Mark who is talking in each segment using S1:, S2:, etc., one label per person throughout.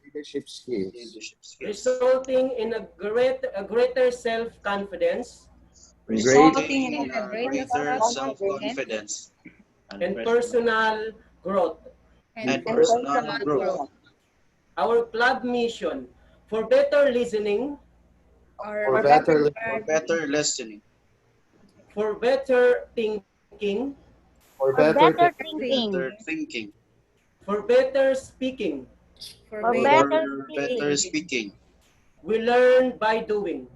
S1: Leadership skills.
S2: Leadership skills.
S3: Resulting in a greater self-confidence.
S2: Resulting in a greater self-confidence.
S3: And personal growth.
S2: And personal growth.
S3: Our club mission for better listening,
S1: For better
S2: listening,
S3: for better thinking,
S1: for better
S2: thinking,
S3: for better speaking.
S2: for better speaking.
S3: We learn by doing.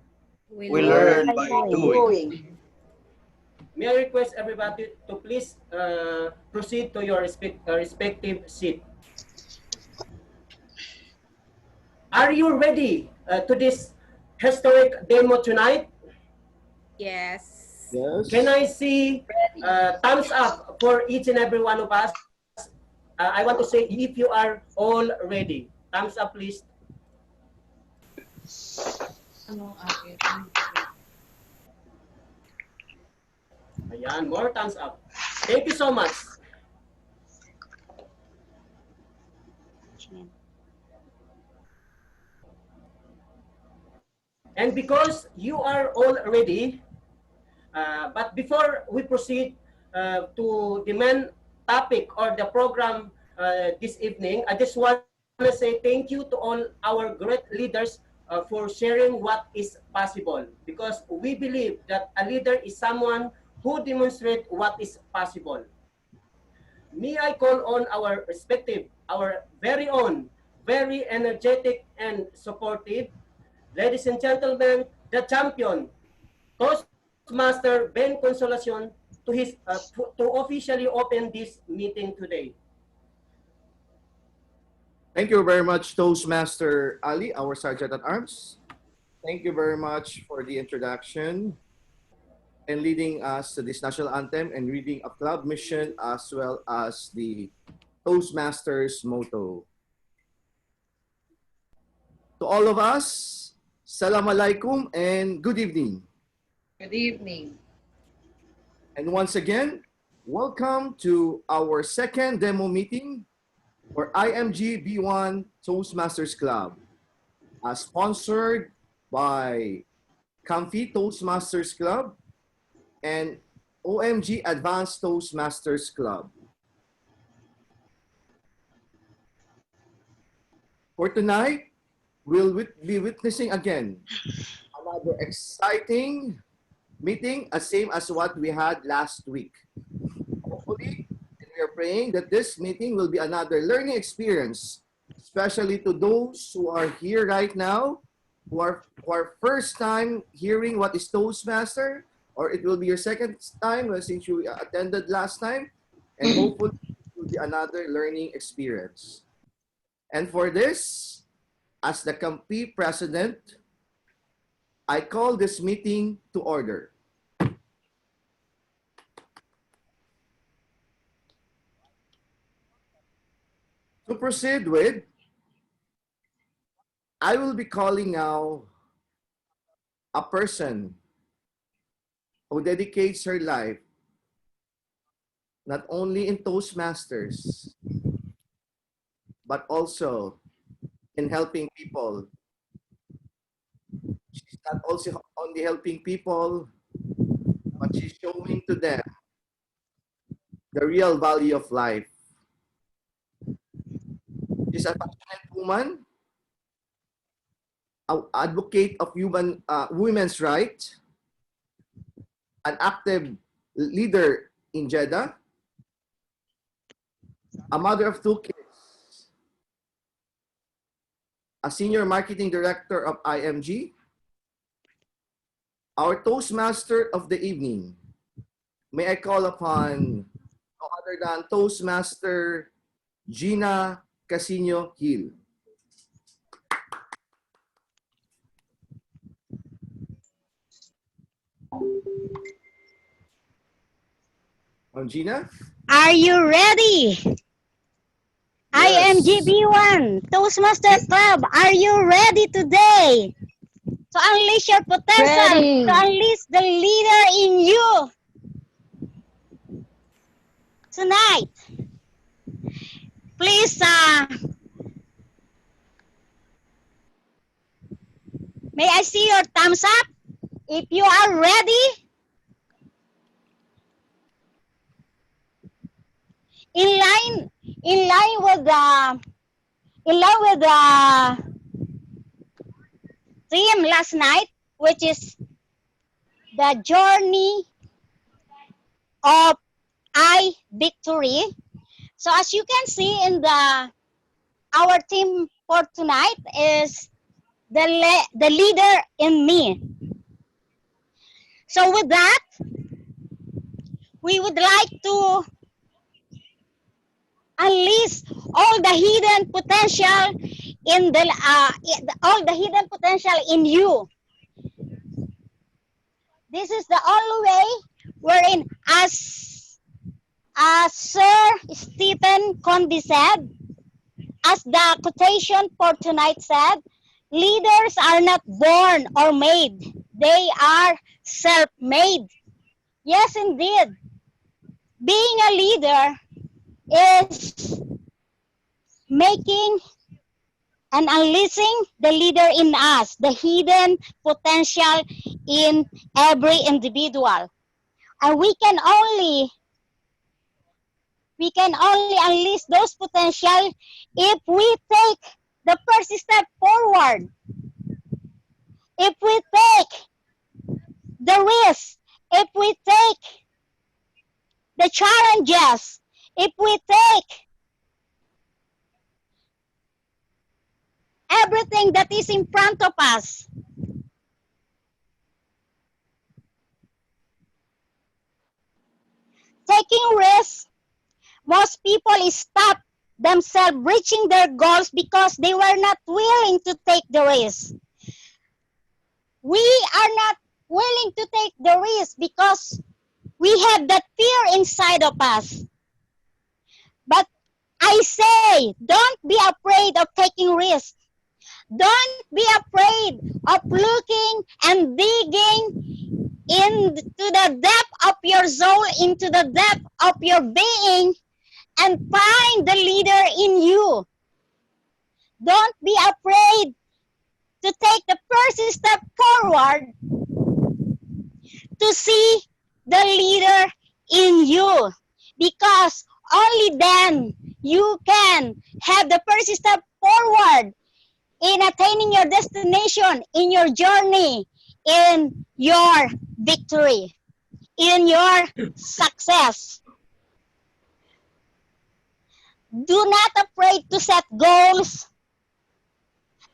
S2: We learn by doing.
S3: May I request everybody to please proceed to your respective seat. Are you ready to this historic demo tonight?
S4: Yes.
S1: Yes.
S3: Can I see thumbs up for each and every one of us? I want to say if you are all ready. Thumbs up, please. Ayan, more thumbs up. Thank you so much. And because you are all ready, but before we proceed to the main topic or the program this evening, I just want to say thank you to all our great leaders for sharing what is possible. Because we believe that a leader is someone who demonstrates what is possible. May I call on our respective, our very own, very energetic and supportive, ladies and gentlemen, the champion, Toastmaster Ben Consolacion, to officially open this meeting today.
S1: Thank you very much, Toastmaster Ali, our Sergeant at Arms. Thank you very much for the introduction and leading us to this national anthem and reading a club mission as well as the Toastmasters motto. To all of us, Salam Alaikum and good evening.
S4: Good evening.
S1: And once again, welcome to our second demo meeting for IMG B1 Toastmasters Club, sponsored by Comfy Toastmasters Club and OMG Advanced Toastmasters Club. For tonight, we'll be witnessing again another exciting meeting, same as what we had last week. Hopefully, we are praying that this meeting will be another learning experience, especially to those who are here right now, who are first time hearing what is Toastmaster, or it will be your second time since you attended last time, and hopefully it will be another learning experience. And for this, as the Kampi President, I call this meeting to order. To proceed with, I will be calling now a person who dedicates her life not only in Toastmasters, but also in helping people. She's not also only helping people, but she's showing to them the real value of life. She's a passionate woman, an advocate of women's rights, an active leader in Jeddah, a mother of 2 kids, a senior marketing director of IMG, our Toastmaster of the evening. May I call upon no other than Toastmaster Gina Casino Hill. Gina?
S5: Are you ready?
S1: Yes.
S5: IMG B1 Toastmaster Club, are you ready today? To unleash your potential, to unleash the leader in you. Tonight, please May I see your thumbs up if you are ready? In line with the theme last night, which is the journey of I victory. So as you can see in our theme for tonight is the leader in me. So with that, we would like to unleash all the hidden potential in in you. This is the only way wherein, as Sir Stephen Condy said, as the quotation for tonight said, leaders are not born or made. They are self-made. Yes, indeed. Being a leader is making and unleashing the leader in us, the hidden potential in every individual. And we can only unleash those potential if we take the first step forward. If we take the risk, if we take the challenges, if we take everything that is in front of us. Taking risks, most people stop themselves reaching their goals because they were not willing to take the risk. We are not willing to take the risk because we have that fear inside of us. But I say, don't be afraid of taking risks. Don't be afraid of looking and digging into the depth of your soul, into the depth of your being, and find the leader in you. Don't be afraid to take the first step forward to see the leader in you, because only then you can have the first step forward in attaining your destination, in your journey, in your victory, in your success. Do not afraid to set goals,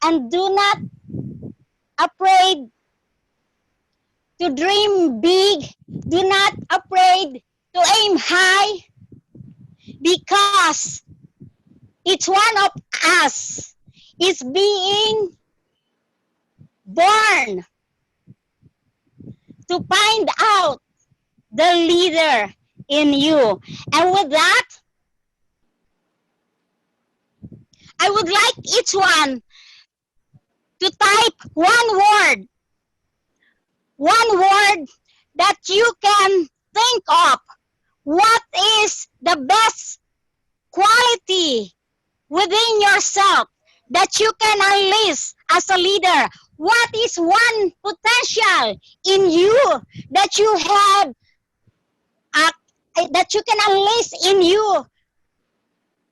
S5: and do not afraid to dream big. Do not afraid to aim high, because each one of us is being born to find out the leader in you. And with that, I would like each one to type one word that you can think of. What is the best quality within yourself that you can unleash as a leader? What is one potential in you that you have, that you can unleash in you,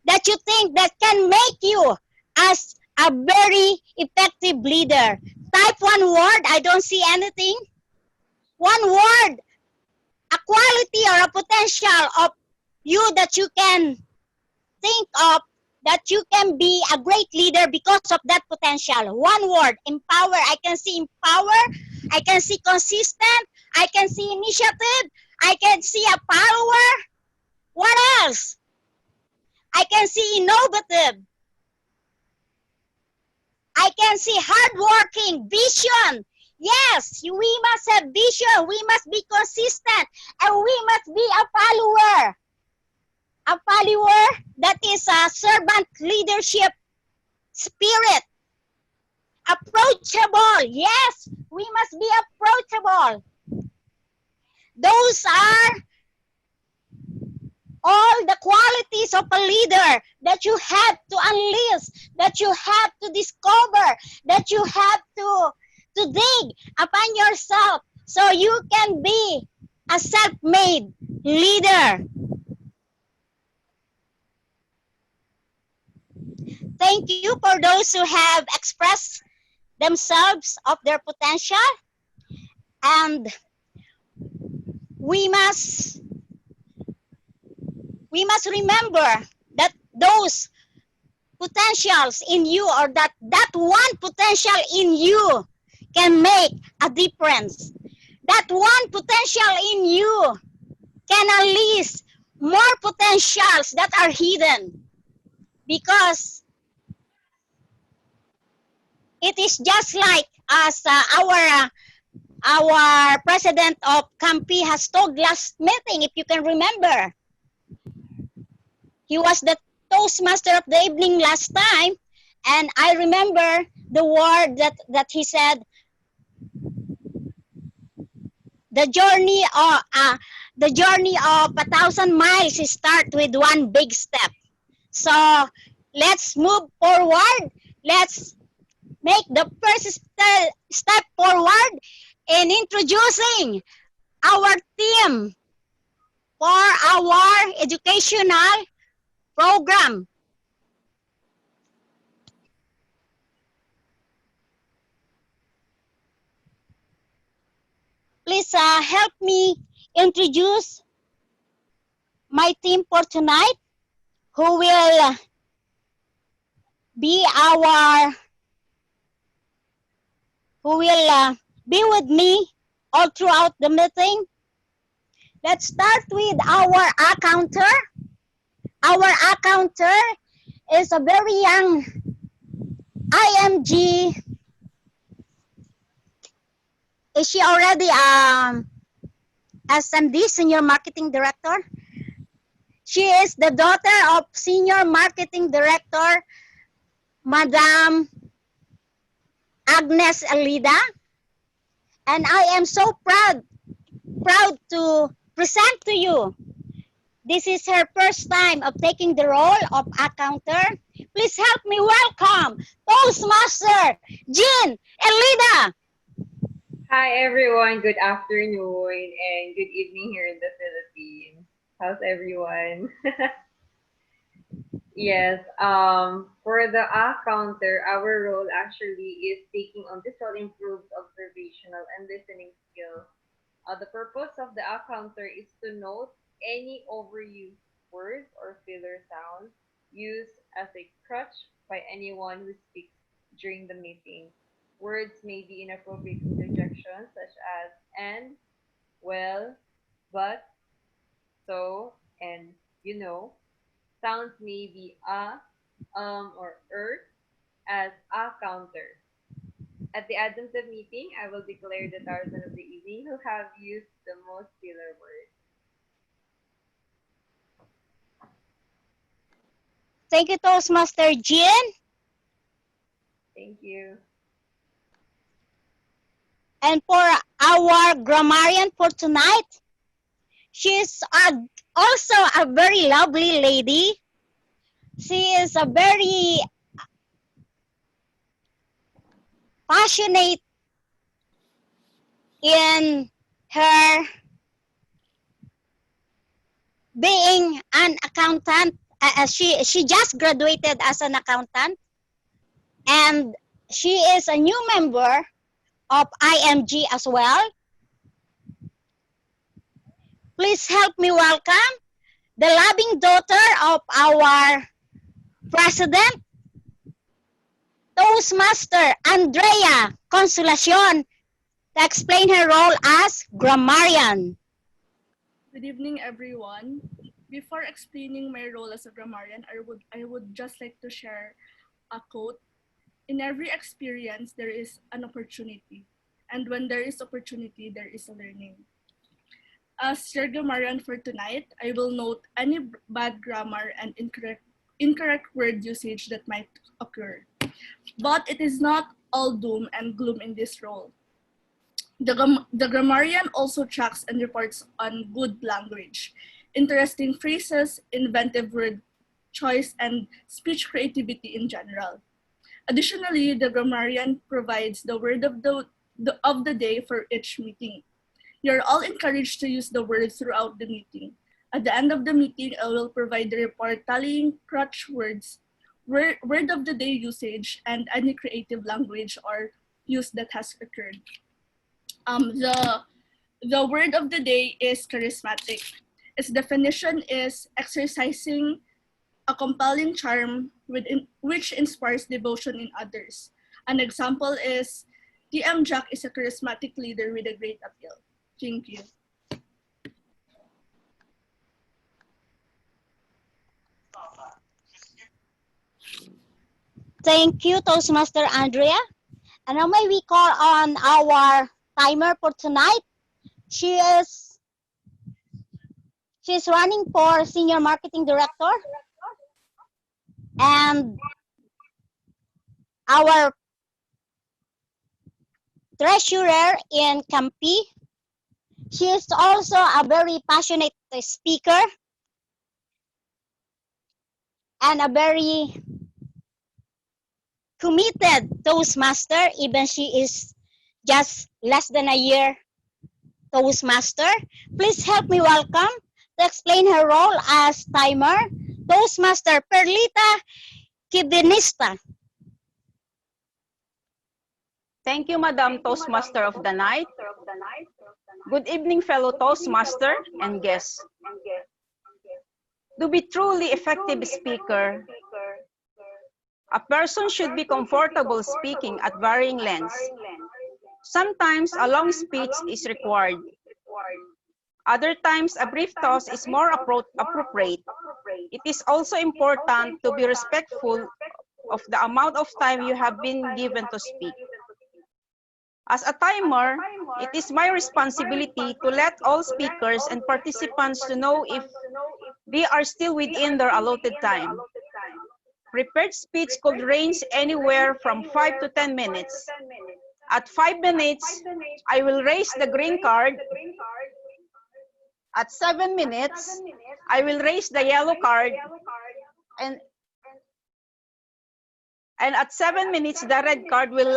S5: that you think that can make you as a very effective leader? Type one word. I don't see anything. One word, a quality or a potential of you that you can think of, that you can be a great leader because of that potential. One word, empower. I can see empower. I can see consistent. I can see initiative. I can see a follower. What else? I can see innovative. I can see hardworking, vision. Yes, we must have vision. We must be consistent, and we must be a follower. A follower that is a servant leadership spirit. Approachable. Yes, we must be approachable. Those are all the qualities of a leader that you have to unleash, that you have to discover, that you have to to dig upon yourself so you can be a self-made leader. Thank you for those who have expressed themselves of their potential, and we must remember that those potentials in you, or that one potential in you can make a difference. That one potential in you can unleash more potentials that are hidden, because it is just like as our president of Campi has told last meeting, if you can remember. He was the Toastmaster of the evening last time, and I remember the word that he said, the journey of 1,000 miles start with one big step. So let's move forward. Let's make the first step forward in introducing our team for our educational program. Please help me introduce my team for tonight, who will be with me all throughout the meeting. Let's start with our accountor. Our accountor is a very young IMG. Is she already SMD, Senior Marketing Director? She is the daughter of Senior Marketing Director, Madam Agnes Alida. And I am so proud to present to you. This is her first time of taking the role of accountor. Please help me welcome Toastmaster Jean Elida.
S6: Hi everyone, good afternoon and good evening here in the Philippines. How's everyone? Yes, for the counter, our role actually is taking on this will improve observational and listening skills. The purpose of the counter is to note any overused words or filler sounds used as a crutch by anyone who speaks during the meeting. Words may be inappropriate interjections such as and, well, but, so, and you know. Sounds may be or as a counter. At the end of the meeting, I will declare the Tarzan of the evening who have used the most filler words.
S5: Thank you, Toastmaster Jean.
S6: Thank you.
S5: And for our grammarian for tonight, she's also a very lovely lady. She is a very passionate in her being an accountant. She just graduated as an accountant, and she is a new member of IMG as well. Please help me welcome the loving daughter of our president, Toastmaster Andrea Consolacion, to explain her role as grammarian.
S7: Good evening, everyone. Before explaining my role as a grammarian, I would just like to share a quote. In every experience, there is an opportunity. And when there is opportunity, there is a learning. As your grammarian for tonight, I will note any bad grammar and incorrect word usage that might occur. But it is not all doom and gloom in this role. The grammarian also tracks and reports on good language, interesting phrases, inventive word choice, and speech creativity in general. Additionally, the grammarian provides the word of the of the day for each meeting. You're all encouraged to use the word throughout the meeting. At the end of the meeting, I will provide the report tallying crutch words, word of the day usage, and any creative language or use that has occurred. The word of the day is charismatic. Its definition is exercising a compelling charm which inspires devotion in others. An example is, TM Jack is a charismatic leader with a great appeal. Thank you.
S5: Thank you, Toastmaster Andrea. And now may we call on our timer for tonight. She's running for Senior Marketing Director. And our treasurer in Campi. She is also a very passionate speaker and a very committed Toastmaster, even she is just less than a year Toastmaster. Please help me welcome to explain her role as timer, Toastmaster Perlita Kibinista.
S8: Thank you, Madam Toastmaster of the Night. Good evening, fellow Toastmaster and guests. To be truly effective speaker, a person should be comfortable speaking at varying lengths. Sometimes a long speech is required. Other times a brief toast is more appropriate. It is also important to be respectful of the amount of time you have been given to speak. As a timer, it is my responsibility to let all speakers and participants to know if they are still within their allotted time. Prepared speech could range anywhere from 5 to 10 minutes. At 5 minutes, I will raise the green card. At 7 minutes, I will raise the yellow card. And at 7 minutes, the red card will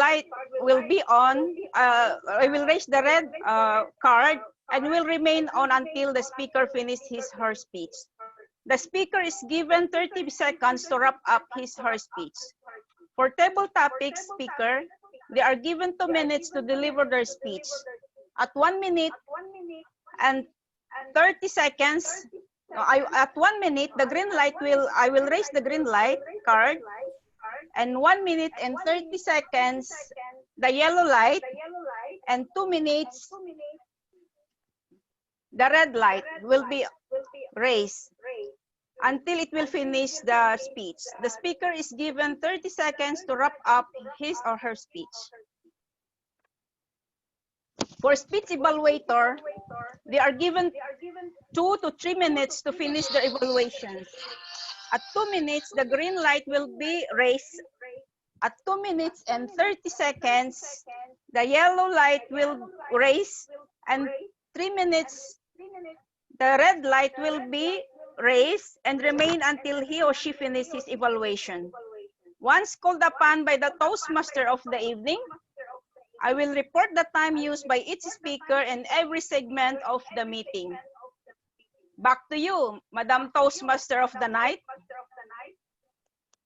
S8: be on. I will raise the red card and will remain on until the speaker finishes his or her speech. The speaker is given 30 seconds to wrap up his or her speech. For table topic speaker, they are given 2 minutes to deliver their speech. At 1 minute and 30 seconds, at 1 minute, I will raise the green light card. And 1 minute and 30 seconds, the yellow light, and 2 minutes, the red light will be raised until it will finish the speech. The speaker is given 30 seconds to wrap up his or her speech. For speech evaluator, they are given 2 to 3 minutes to finish their evaluations. At 2 minutes, the green light will be raised. At 2 minutes and 30 seconds, the yellow light will raise. And 3 minutes, the red light will be raised and remain until he or she finishes his evaluation. Once called upon by the Toastmaster of the evening, I will report the time used by each speaker in every segment of the meeting. Back to you, Madam Toastmaster of the Night.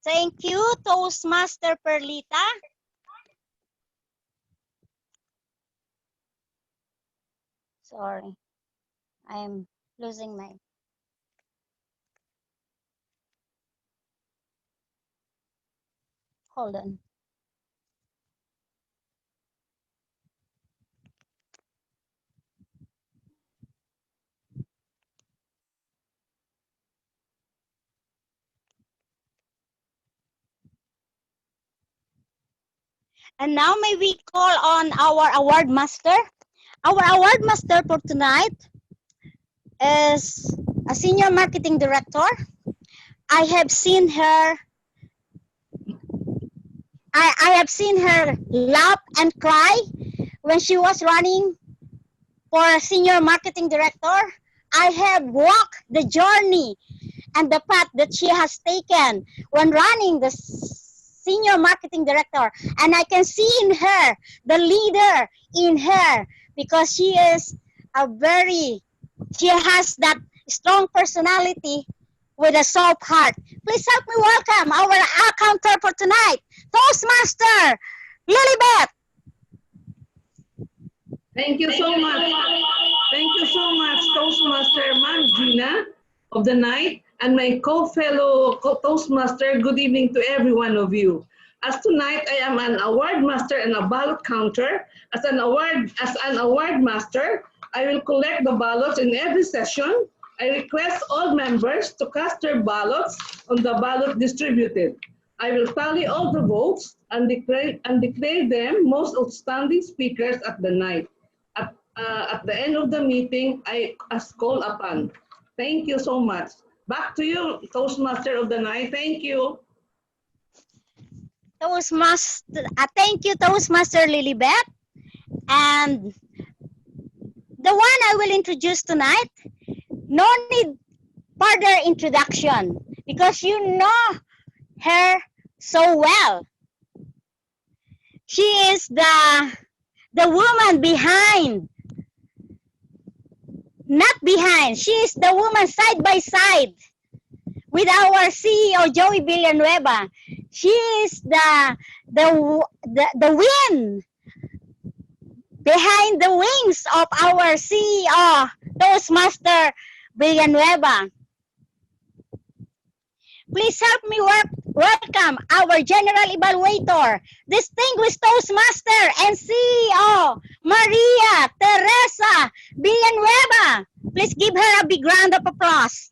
S5: Thank you, Toastmaster Perlita. Sorry, I'm losing my... Hold on. And now may we call on our award master. Our award master for tonight is a senior marketing director. I have seen her laugh and cry when she was running for a senior marketing director. I have walked the journey and the path that she has taken when running the Senior Marketing Director. And I can see in her, the leader in her, because she has that strong personality with a soft heart. Please help me welcome our accountant for tonight, Toastmaster Lilibet.
S9: Thank you so much. Thank you so much, Toastmaster Ma'am Gina of the night, and my co-fellow Toastmaster. Good evening to every one of you. As tonight I am an award master and a ballot counter. As an award master, I will collect the ballots in every session. I request all members to cast their ballots on the ballot distributed. I will tally all the votes and declare them most outstanding speakers at the night. At the end of the meeting, as called upon. Thank you so much. Back to you, Toastmaster of the night. Thank you.
S5: Thank you, Toastmaster Lilibet. And the one I will introduce tonight, no need further introduction because you know her so well. She is the woman behind, not behind. She is the woman side by side with our CEO Joey Villanueva. She is the wind behind the wings of our CEO Toastmaster Villanueva. Please help me welcome our General Evaluator, Distinguished Toastmaster and CEO, Maria Teresa Villanueva. Please give her a big round of applause.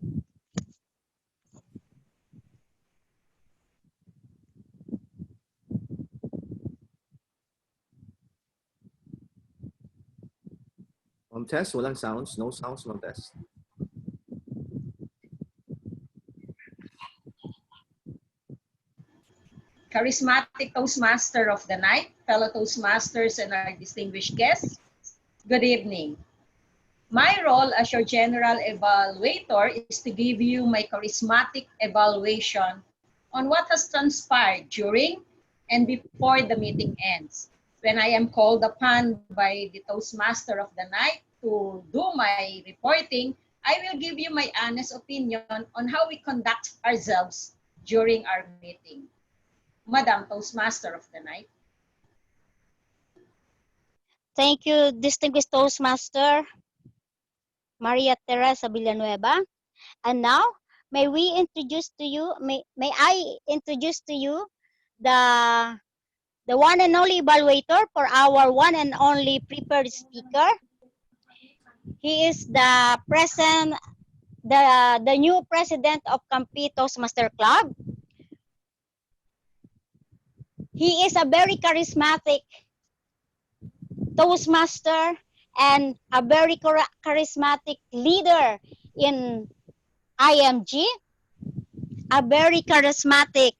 S1: Test, walang sounds, no sounds, no test.
S4: Charismatic Toastmaster of the night, fellow Toastmasters and our distinguished guests, good evening. My role as your general evaluator is to give you my charismatic evaluation on what has transpired during and before the meeting ends. When I am called upon by the Toastmaster of the night to do my reporting, I will give you my honest opinion on how we conduct ourselves during our meeting. Madam Toastmaster of the night.
S5: Thank you, Distinguished Toastmaster Maria Teresa Villanueva. And now, may I introduce to you the one and only evaluator for our one and only prepared speaker. He is the new president of Campi Toastmaster Club. He is a very charismatic Toastmaster and a very charismatic leader in IMG, a very charismatic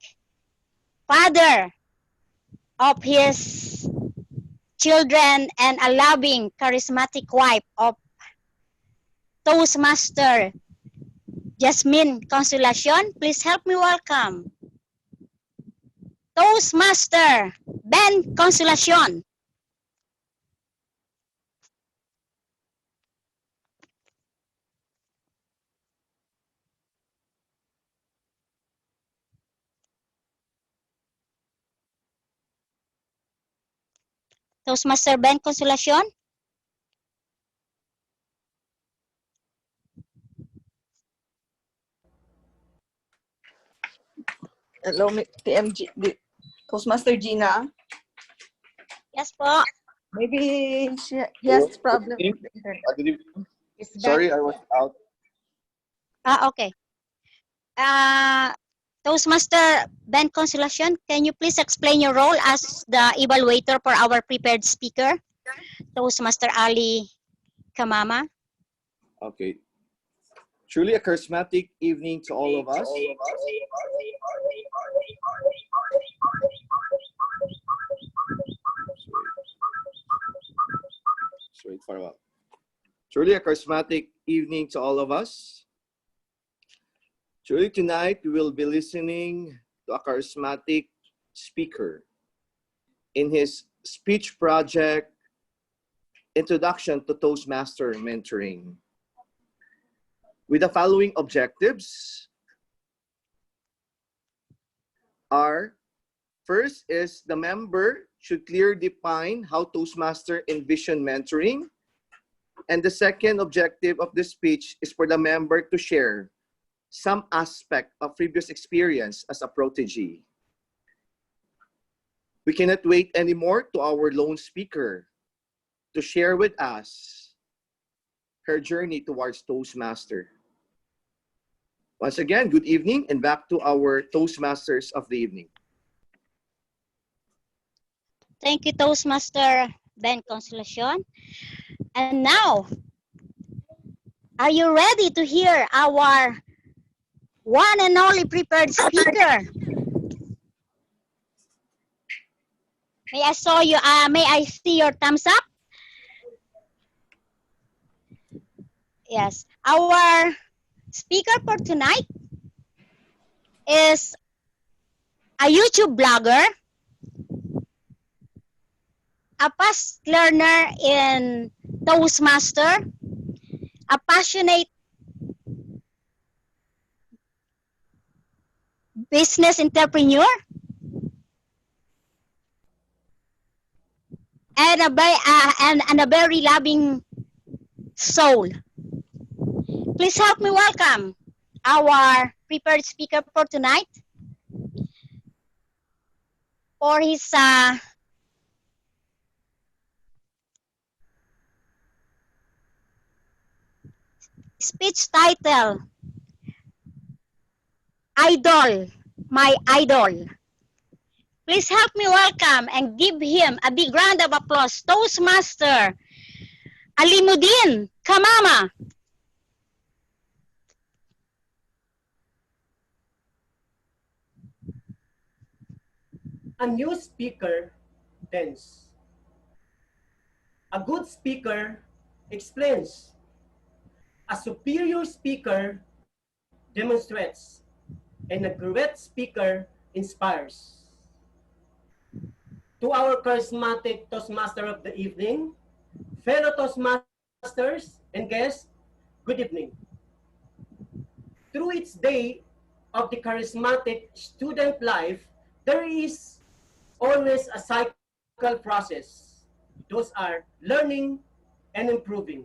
S5: father of his children, and a loving, charismatic wife of Toastmaster Jasmine Consolacion. Please help me welcome Toastmaster Ben Consolacion. Toastmaster Ben Consolacion.
S10: Hello, TMG, Toastmaster Gina.
S5: Yes po.
S10: Maybe he has problem with the internet.
S2: Sorry, I was out.
S5: Okay. Toastmaster Ben Consolacion, can you please explain your role as the evaluator for our prepared speaker, Toastmaster Ali Kamama?
S1: Okay. Truly a charismatic evening to all of us. Wait for a while. Truly a charismatic evening to all of us. Truly tonight we will be listening to a charismatic speaker in his speech project, Introduction to Toastmaster Mentoring, with the following objectives. First is the member should clearly define how Toastmaster envision mentoring. And the second objective of this speech is for the member to share some aspect of previous experience as a protege. We cannot wait anymore to our lone speaker to share with us her journey towards Toastmaster. Once again, good evening and back to our Toastmasters of the evening.
S5: Thank you, Toastmaster Ben Consolacion. And now, are you ready to hear our one and only prepared speaker? May I see your thumbs up? Yes. Our speaker for tonight is a YouTube blogger, a past learner in Toastmaster, a passionate business entrepreneur, and a very loving soul. Please help me welcome our prepared speaker for tonight for his speech title, Idol, My Idol. Please help me welcome and give him a big round of applause, Toastmaster Alimuddin Kamama.
S3: A new speaker tends. A good speaker explains. A superior speaker demonstrates. And a great speaker inspires. To our charismatic Toastmaster of the evening, fellow Toastmasters and guests, good evening. Through its day of the charismatic student life, there is always a cycle process. Those are learning and improving.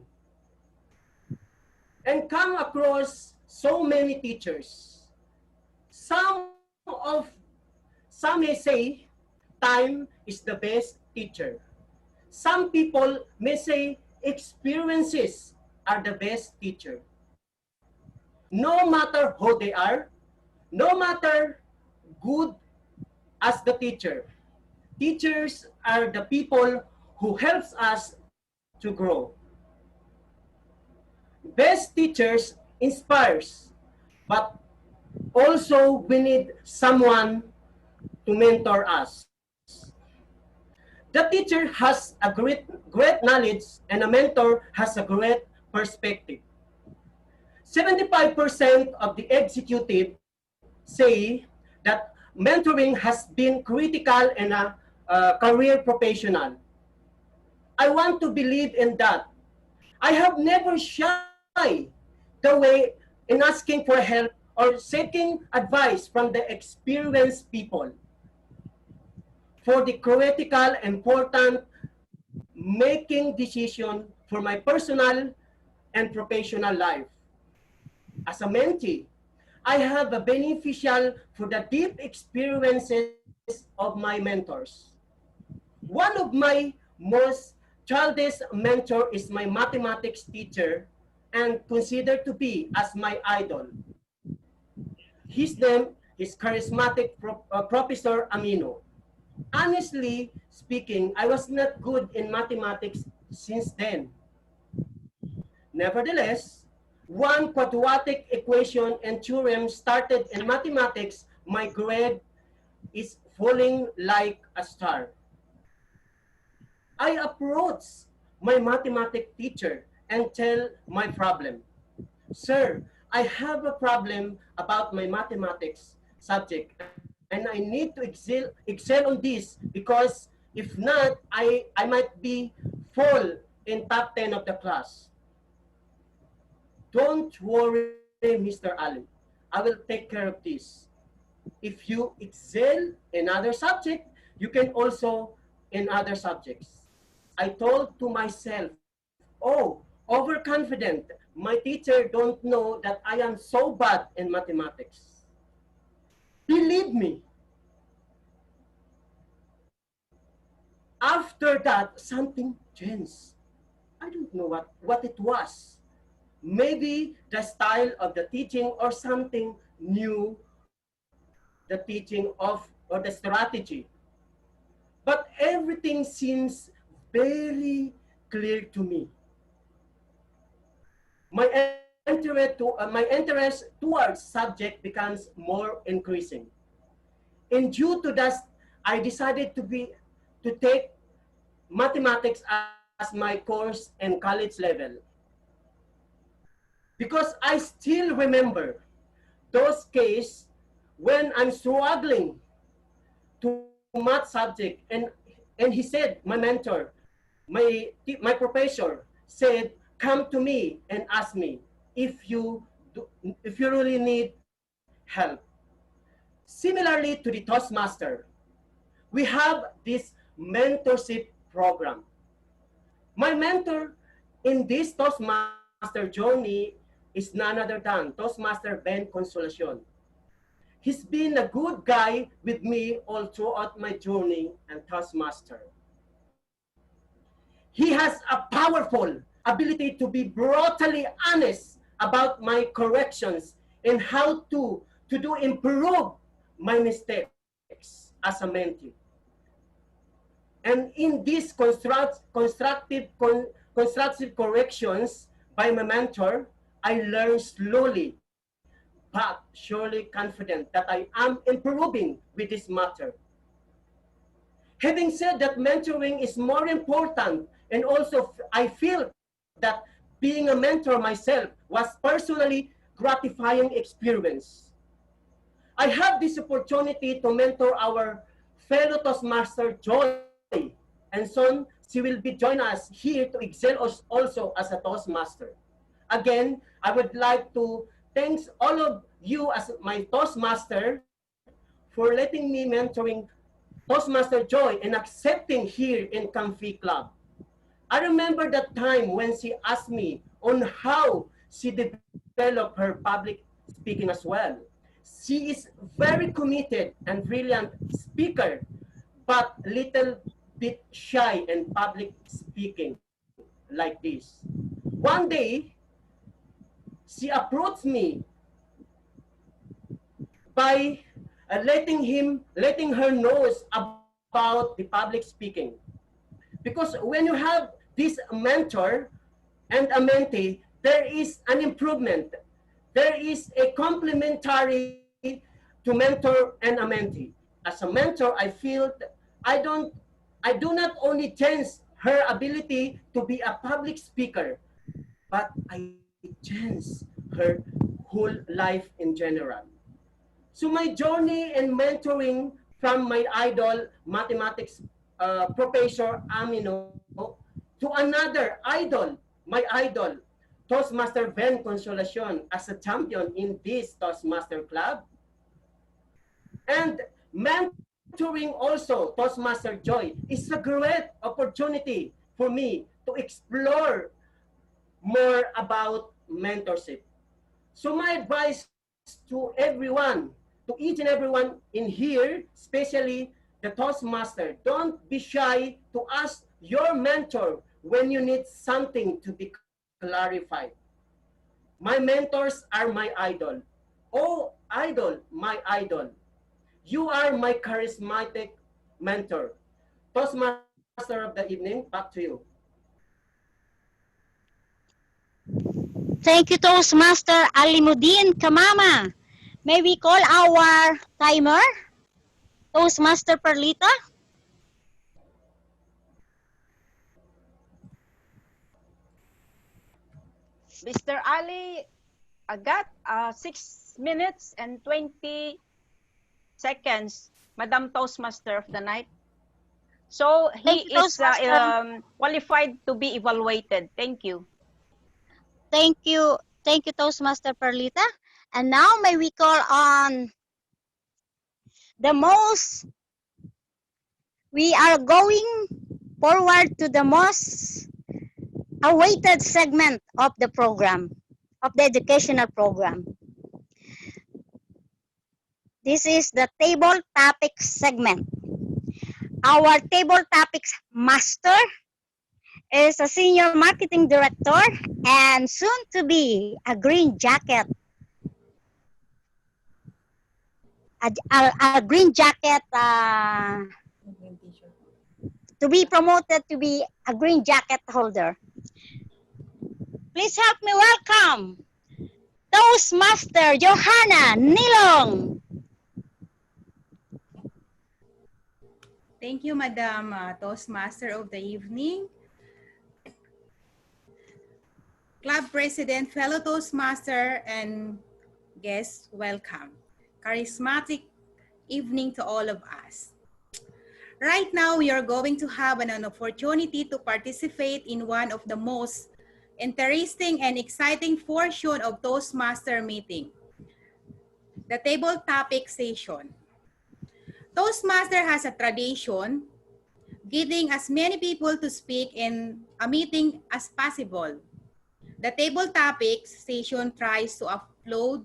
S3: And come across so many teachers. Some may say time is the best teacher. Some people may say experiences are the best teacher. No matter who they are, no matter good as the teacher, teachers are the people who helps us to grow. Best teachers inspires, but also we need someone to mentor us. The teacher has a great knowledge and a mentor has a great perspective. 75% of the executive say that mentoring has been critical in a career professional. I want to believe in that. I have never shy the way in asking for help or seeking advice from the experienced people for the critical, important making decision for my personal and professional life. As a mentee, I have a beneficial for the deep experiences of my mentors. One of my most childish mentor is my mathematics teacher and considered to be as my idol. His name is charismatic Professor Amino. Honestly speaking, I was not good in mathematics since then. Nevertheless, one quadratic equation and theorem started in mathematics, my grade is falling like a star. I approach my mathematics teacher and tell my problem. Sir, I have a problem about my mathematics subject and I need to excel on this, because if not, I might be fall in top 10 of the class. Don't worry, Mr. Ali. I will take care of this. If you excel in other subject, you can also in other subjects. I told to myself, oh, overconfident. My teacher don't know that I am so bad in mathematics. Believe me, after that, something changed. I don't know what it was. Maybe the style of the teaching or something new, the teaching of or the strategy. But everything seems very clear to me. My interest towards subject becomes more increasing. And due to that, I decided to take mathematics as my course in college level. Because I still remember those cases when I'm struggling to math subject, and he said, my mentor, my professor said, come to me and ask me if you if you really need help. Similarly to the Toastmaster, we have this mentorship program. My mentor in this Toastmaster journey is none other than Toastmaster Ben Consolacion. He's been a good guy with me all throughout my journey and Toastmaster. He has a powerful ability to be brutally honest about my corrections and how to do improve my mistakes as a mentee. And in these constructive corrections by my mentor, I learned slowly but surely confident that I am improving with this matter. Having said that, mentoring is more important, and also I feel that being a mentor myself was personally gratifying experience. I have this opportunity to mentor our fellow Toastmaster Joy, and soon she will be join us here to excel us also as a Toastmaster. Again, I would like to thank all of you as my Toastmaster for letting me mentoring Toastmaster Joy and accepting here in Comfy Club. I remember that time when she asked me on how she developed her public speaking as well. She is very committed and brilliant speaker, but little bit shy in public speaking like this. One day, she approached me by letting her knows about the public speaking. Because when you have this mentor and a mentee, there is an improvement. There is a complementary to mentor and a mentee. As a mentor, I feel I don't I do not only change her ability to be a public speaker, but I change her whole life in general. So my journey in mentoring from my idol, mathematics professor Amino, to another idol, my idol, Toastmaster Ben Consolacion as a champion in this Toastmaster Club. And mentoring also Toastmaster Joy is a great opportunity for me to explore more about mentorship. So my advice to everyone, to each and everyone in here, especially the Toastmaster, don't be shy to ask your mentor when you need something to be clarified. My mentors are my idol. Oh, idol, my idol. You are my charismatic mentor. Toastmaster of the evening, back to you.
S5: Thank you, Toastmaster Alimuddin Kamama. May we call our timer, Toastmaster Perlita?
S8: Mr. Ali got 6 minutes and 20 seconds, Madam Toastmaster of the night. So
S5: Thank
S8: he
S5: you,
S8: is
S5: Toastmaster.
S8: qualified to be evaluated. Thank you.
S5: Thank you. Thank you, Toastmaster Perlita. And now may we call on the most, we are going forward to the most awaited segment of the program, of the educational program. This is the table topics segment. Our table topics master is a senior marketing director and soon to be a green jacket, a green jacket to be promoted to be a green jacket holder. Please help me welcome Toastmaster Johanna Nilong.
S11: Thank you, Madam Toastmaster of the evening. Club President, fellow Toastmaster, and guests, welcome. Charismatic evening to all of us. Right now, we are going to have an opportunity to participate in one of the most interesting and exciting portion of Toastmaster meeting, the table topic session. Toastmaster has a tradition getting as many people to speak in a meeting as possible. The table topics session tries to uphold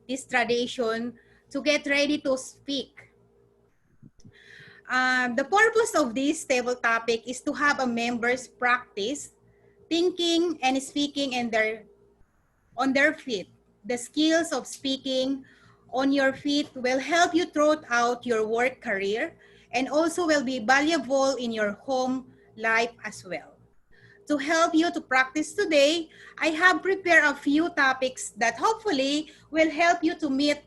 S11: this tradition to get ready to speak. The purpose of this table topic is to have a members practice thinking and speaking on their feet. The skills of speaking on your feet will help you throughout your work career and also will be valuable in your home life as well. To help you to practice today, I have prepared a few topics that hopefully will help you to meet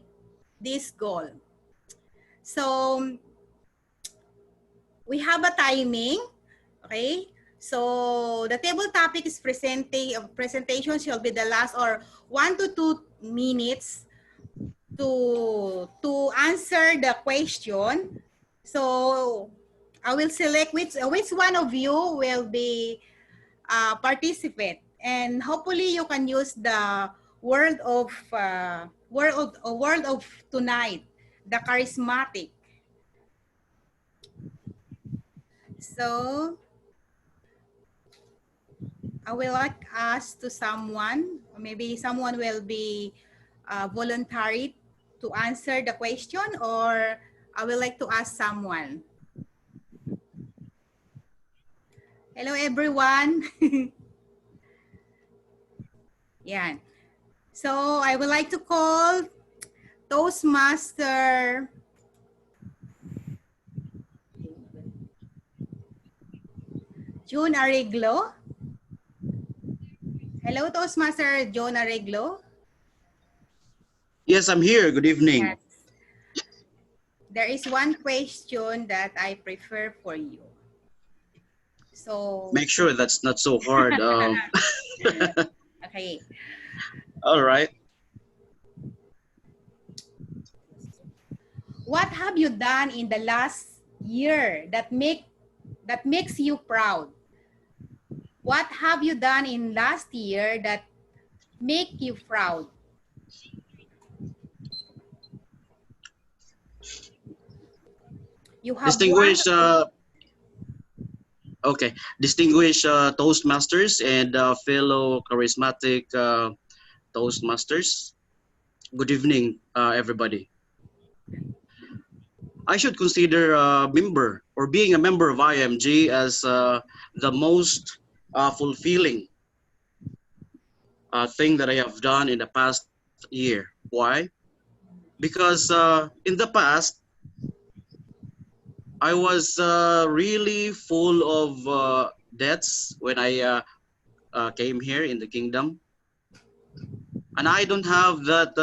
S11: this goal. So we have a timing, okay? So the table topic is presentation shall be the last or 1 to 2 minutes to answer the question. So I will select which one of you will be participate, and hopefully you can use the word of tonight, the charismatic. So I will like ask to someone, or maybe someone will be voluntary to answer the question, or I would like to ask someone. Hello, everyone. Yan. So I would like to call Toastmaster June Arreglo. Hello, Toastmaster June Arreglo.
S2: Yes, I'm here. Good evening.
S11: Yes. There is one question that I prefer for you. So
S2: Make sure that's not so hard.
S11: okay.
S2: All right.
S11: What have you done in the last year that makes you proud? What have you done in last year that make you proud? You have one.
S2: Distinguished, okay, distinguished Toastmasters and fellow charismatic Toastmasters. Good evening, everybody. I should consider a member or being a member of IMG as the most fulfilling thing that I have done in the past year. Why? Because in the past, I was really full of debts when I came here in the kingdom. And I don't have that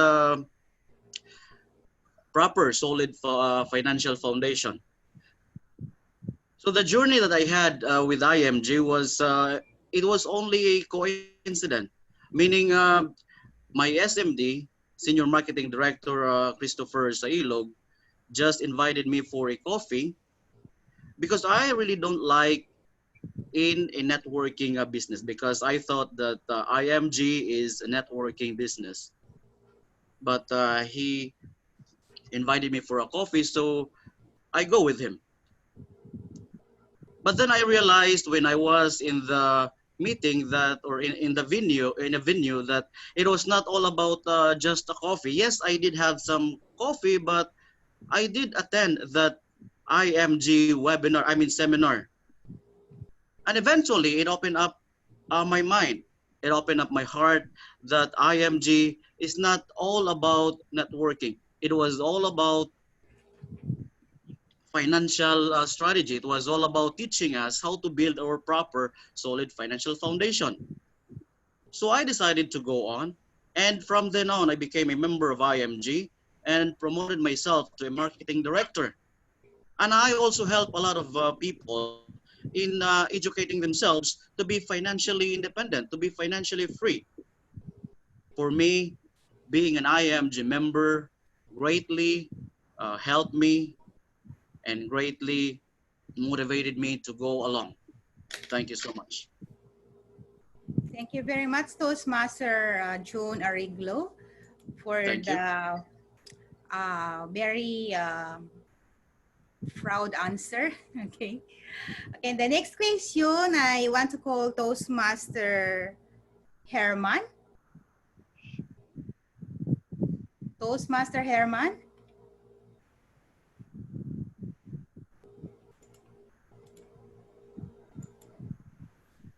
S2: proper, solid financial foundation. So the journey that I had with IMG was, it was only a coincidence, meaning my SMD Senior Marketing Director Christopher Sailog just invited me for a coffee because I really don't like in a networking business because I thought that IMG is a networking business. But he invited me for a coffee, so I go with him. But then I realized when I was in the meeting that, or in the venue, in a venue, that it was not all about just a coffee. Yes, I did have some coffee, but I did attend that IMG webinar, I mean seminar. And eventually it opened up my mind. It opened up my heart that IMG is not all about networking. It was all about financial strategy. It was all about teaching us how to build our proper, solid financial foundation. So I decided to go on. And from then on, I became a member of IMG and promoted myself to a marketing director. And I also help a lot of people in educating themselves to be financially independent, to be financially free. For me, being an IMG member greatly helped me and greatly motivated me to go along. Thank you so much.
S11: Thank you very much, Toastmaster June Ariglo, for
S2: Thank you.
S11: the very proud answer. Okay. Okay, the next question, I want to call Toastmaster Herman. Toastmaster Herman.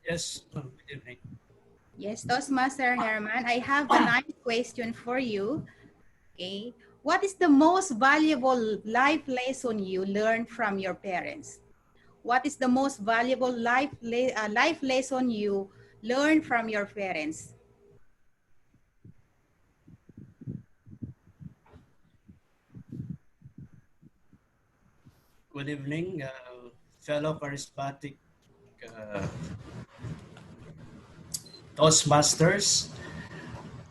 S12: Yes, good evening.
S11: Yes, Toastmaster Herman, I have a nice question for you. Okay. What is the most valuable life lesson you learned from your parents? What is the most valuable life lesson you learned from your parents?
S12: Good evening, fellow charismatic uh, Toastmasters.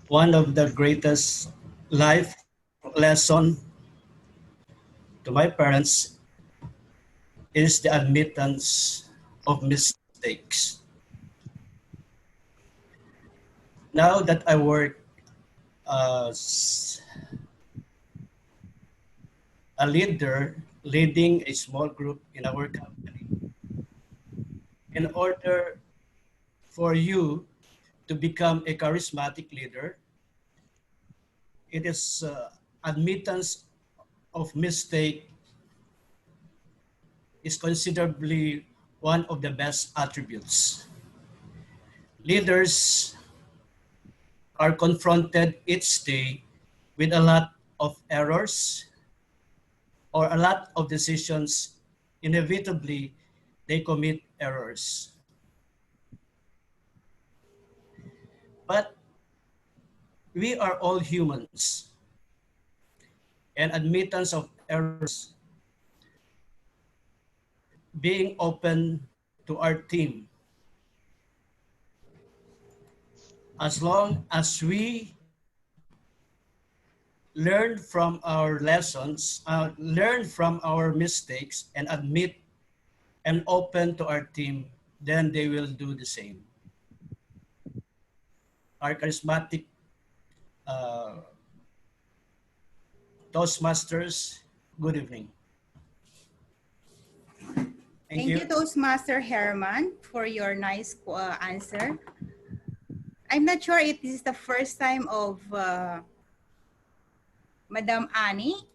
S12: One of the greatest life lesson to my parents is the admittance of mistakes. Now that I work as a leader, leading a small group in our company, in order for you to become a charismatic leader, it is admittance of mistake is considerably one of the best attributes. Leaders are confronted each day with a lot of errors or a lot of decisions. Inevitably, they commit errors. But we are all humans, and admittance of errors, being open to our team, as long as we learn from our lessons, learn from our mistakes, and admit and open to our team, then they will do the same. Our charismatic uh, Toastmasters, good evening.
S11: Thank you, Toastmaster Herman, for your nice answer. I'm not sure if this is the first time of Madam Annie.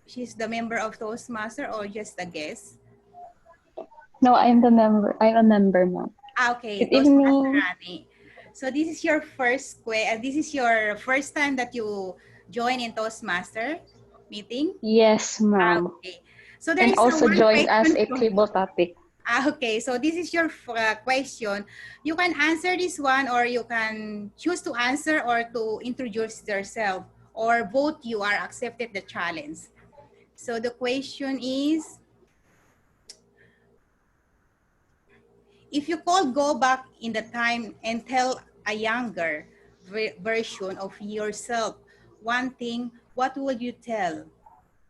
S11: She's the member of Toastmaster or just a guest?
S13: No, I'm the member. I'm a member, ma'am.
S11: Okay,
S13: Good
S11: Toastmaster
S13: evening.
S11: Annie. So this is your this is your first time that you join in Toastmaster meeting?
S13: Yes, ma'am.
S11: Okay. So there
S13: And
S11: is
S13: also
S11: one
S13: joined as
S11: question.
S13: a table topic.
S11: Okay, so this is your question. You can answer this one or you can choose to answer or to introduce yourself, or both you are accepted the challenge. So the question is, if you could go back in the time and tell a younger version of yourself, one thing, what would you tell?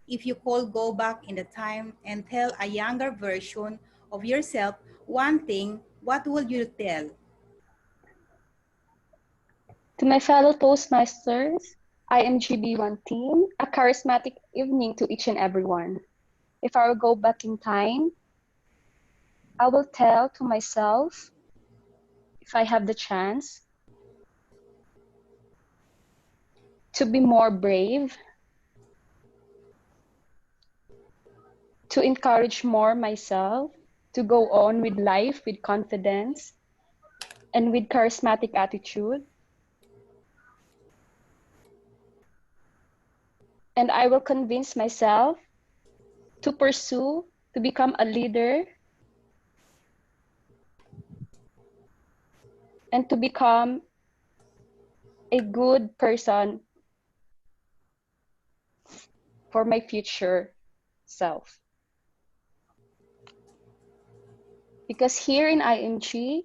S11: If you could go back in the time and tell a younger version of yourself one thing, what would you tell?
S13: To my fellow Toastmasters, IMGB1 team, a charismatic evening to each and everyone. If I will go back in time, I will tell to myself, if I have the chance, to be more brave, to encourage more myself, to go on with life with confidence and with charismatic attitude. And I will convince myself to pursue, to become a leader, and to become a good person for my future self. Because here in IMG,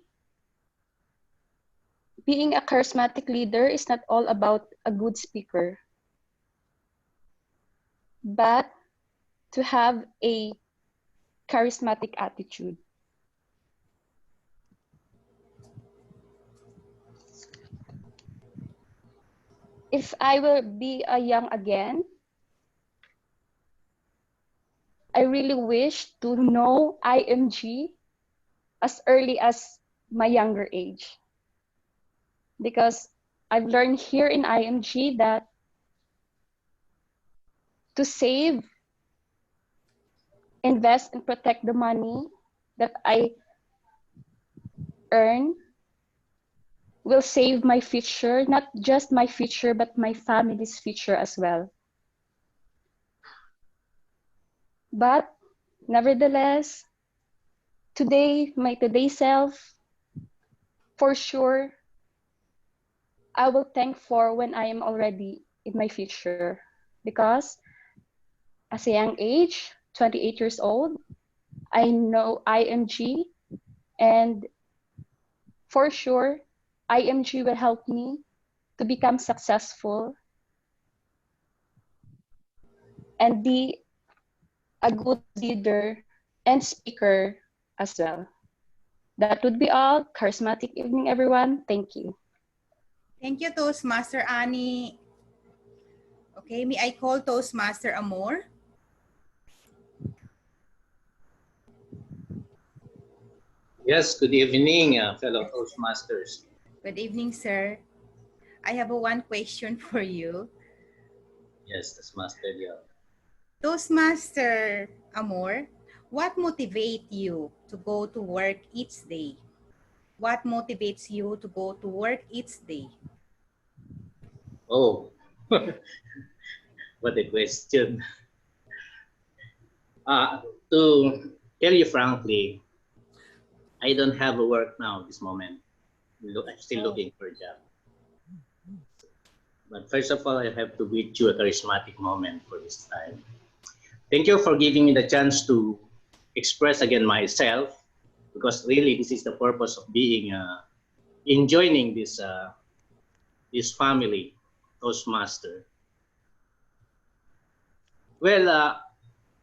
S13: being a charismatic leader is not all about a good speaker, but to have a charismatic attitude. If I will be a young again, I really wish to know IMG as early as my younger age. Because I've learned here in IMG that to save, invest, and protect the money that I earn will save my future, not just my future, but my family's future as well. But nevertheless, my today self, for sure, I will thank for when I am already in my future. Because as a young age, 28 years old, I know IMG, and for sure, IMG will help me to become successful and be a good leader and speaker as well. That would be all. Charismatic evening, everyone. Thank you.
S11: Thank you, Toastmaster Annie. Okay, may I call Toastmaster Amor?
S14: Yes, good evening, fellow Toastmasters.
S11: Good evening, sir. I have one question for you.
S14: Yes, Toastmaster Leo.
S11: Toastmaster Amor, what motivates you to go to work each day? What motivates you to go to work each day?
S14: Oh, what a question. To tell you frankly, I don't have a work now this moment. I'm still looking for a job. But first of all, I have to wish you a charismatic moment for this time. Thank you for giving me the chance to express again myself, because really this is the purpose of being in joining this family, Toastmaster. Well,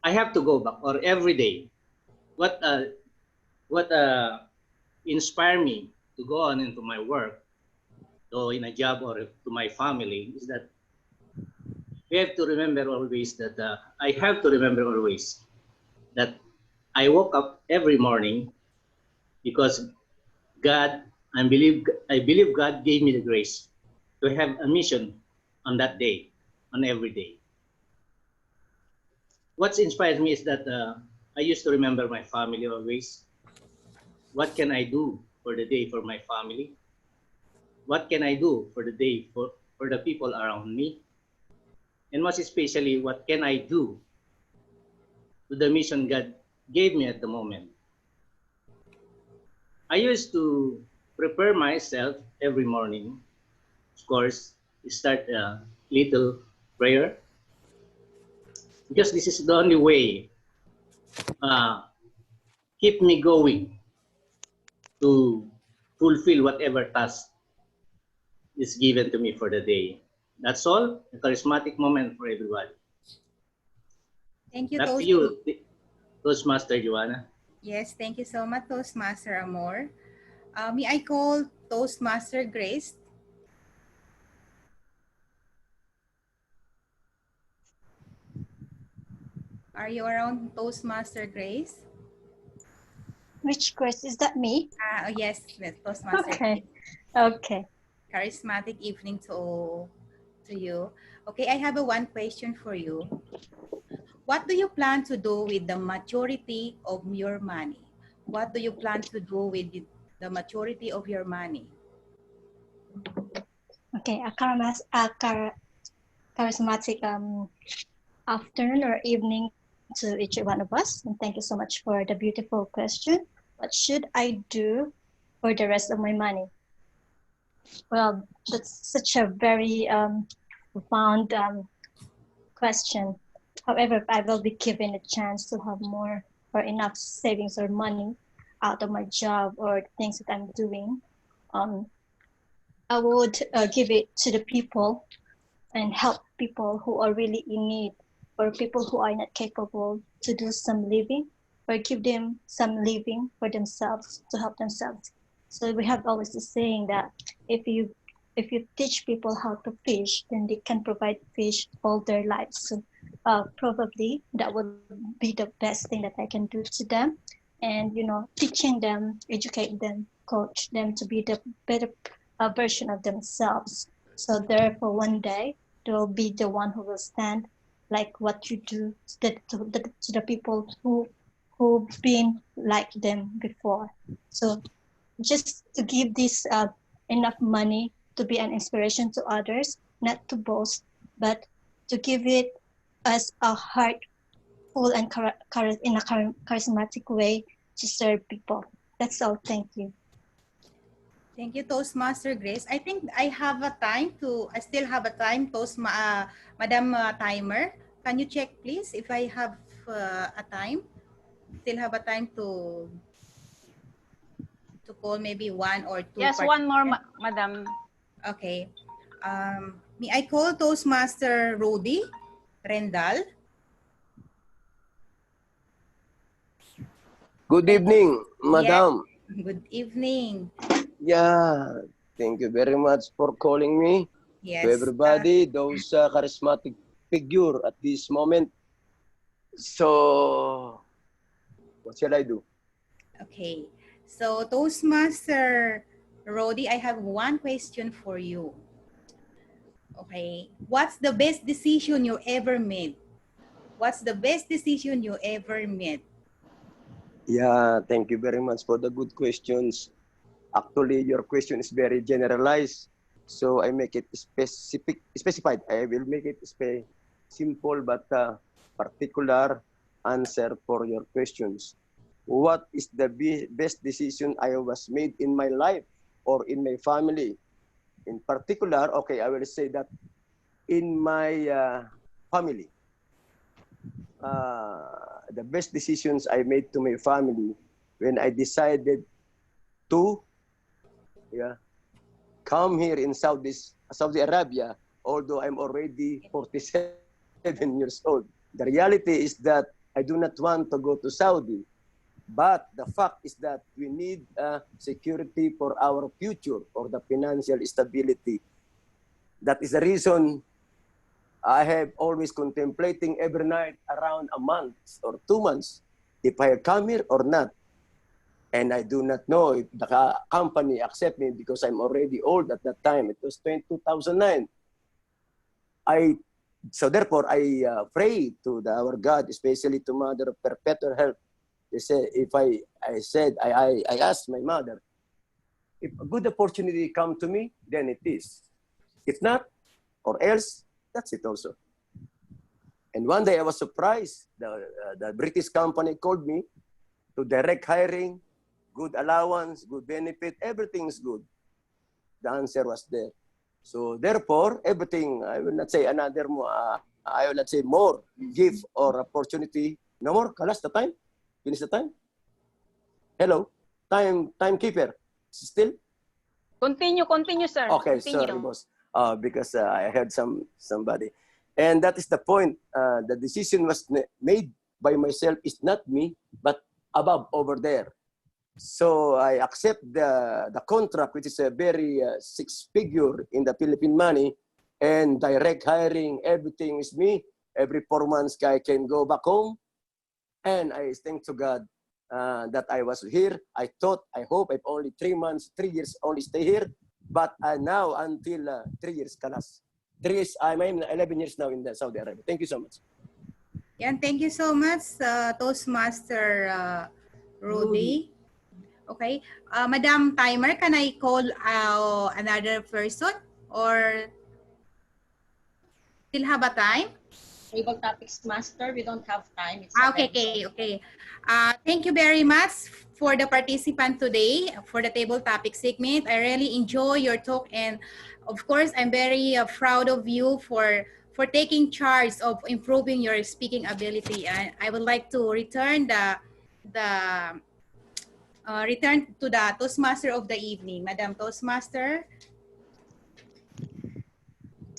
S14: I have to go back, or every day. What inspire me to go on into my work, or in a job, or to my family, is that we have to remember always that I have to remember always that I woke up every morning because God, I believe God gave me the grace to have a mission on that day, on every day. What inspires me is that I used to remember my family always. What can I do for the day for my family? What can I do for the day for the people around me? And most especially, what can I do to the mission God gave me at the moment? I used to prepare myself every morning. Of course, start a little prayer, because this is the only way uh, keep me going to fulfill whatever task is given to me for the day. That's all. A charismatic moment for everybody.
S11: Thank you,
S14: Back to
S11: Toast.
S14: you, Toastmaster Joanna.
S11: Yes, thank you so much, Toastmaster Amor. May I call Toastmaster Grace? Are you around, Toastmaster Grace?
S15: Which Grace? Is that me?
S11: Yes, Toastmaster
S15: Okay.
S11: Grace.
S15: Okay.
S11: Charismatic evening to you. Okay, I have one question for you. What do you plan to do with the majority of your money? What do you plan to do with the majority of your money?
S15: Okay. Charismatic afternoon or evening to each one of us. And thank you so much for the beautiful question. What should I do for the rest of my money? Well, that's such a very profound question. However, if I will be given a chance to have more or enough savings or money out of my job or things that I'm doing, I would give it to the people and help people who are really in need or people who are not capable to do some living or give them some living for themselves to help themselves. So we have always the saying that if you teach people how to fish, then they can provide fish all their lives. So probably that would be the best thing that I can do to them. And teaching them, educate them, coach them to be the better version of themselves. So therefore, one day they will be the one who will stand like what you do to the people who've been like them before. So just to give this enough money to be an inspiration to others, not to boast, but to give it as a heart full and in a charismatic way to serve people. That's all. Thank you.
S11: Thank you, Toastmaster Grace. I think I still have a time, Madam Timer. Can you check, please, if I have a time? Still have a time to call maybe one or two.
S8: Yes, one more, Madam.
S11: Okay. May I call Toastmaster Rudy Rendal?
S16: Good evening, Madam.
S11: Yes. Good evening.
S16: Yeah, thank you very much for calling me.
S11: Yes.
S16: To everybody, those charismatic figure at this moment. So, what shall I do?
S11: Okay. So, Toastmaster Rodi, I have one question for you. Okay. What's the best decision you ever made? What's the best decision you ever made?
S16: Yeah, thank you very much for the good questions. Actually, your question is very generalized. So I make it specified. I will make it simple but particular answer for your questions. What is the best decision I was made in my life or in my family? In particular, okay, I will say that in my family, the best decisions I made to my family when I decided to come here in Saudi Arabia, although I'm already 47 years old. The reality is that I do not want to go to Saudi. But the fact is that we need security for our future or the financial stability. That is the reason I have always contemplating every night around a month or 2 months if I come here or not. And I do not know if the company accept me because I'm already old at that time. It was 2009. So therefore, I pray to our God, especially to Mother of Perpetual Help. They say, I asked my mother, if a good opportunity come to me, then it is. If not, or else, that's it also. And one day I was surprised. The British company called me to direct hiring, good allowance, good benefit, everything's good. The answer was there. So therefore, everything, I will not say another more, I will not say more gift or opportunity. No more, kalas the time. Finish the time. Hello, timekeeper. Still?
S8: Continue, sir.
S16: Okay,
S8: Continue.
S16: sorry, boss. Because I heard somebody, and that is the point. The decision was made by myself. It's not me, but above over there. So I accept the contract, which is a very six-figure in the Philippine money, and direct hiring. Everything is me. Every 4 months, I can go back home, and I thank to God that I was here. I hope I've only 3 months, 3 years only stay here. But now until 3 years, kalas. 3 years, I'm 11 years now in the Saudi Arabia. Thank you so much.
S11: Yan, thank you so much, Toastmaster Rudy. Okay. Madam Timer, can I call another person or still have a time?
S4: Table topics master, we don't have time. It's
S11: Okay. Thank you very much for the participant today for the table topic segment. I really enjoy your talk, and of course, I'm very proud of you for taking charge of improving your speaking ability. And I would like to return return to the Toastmaster of the evening, Madam Toastmaster.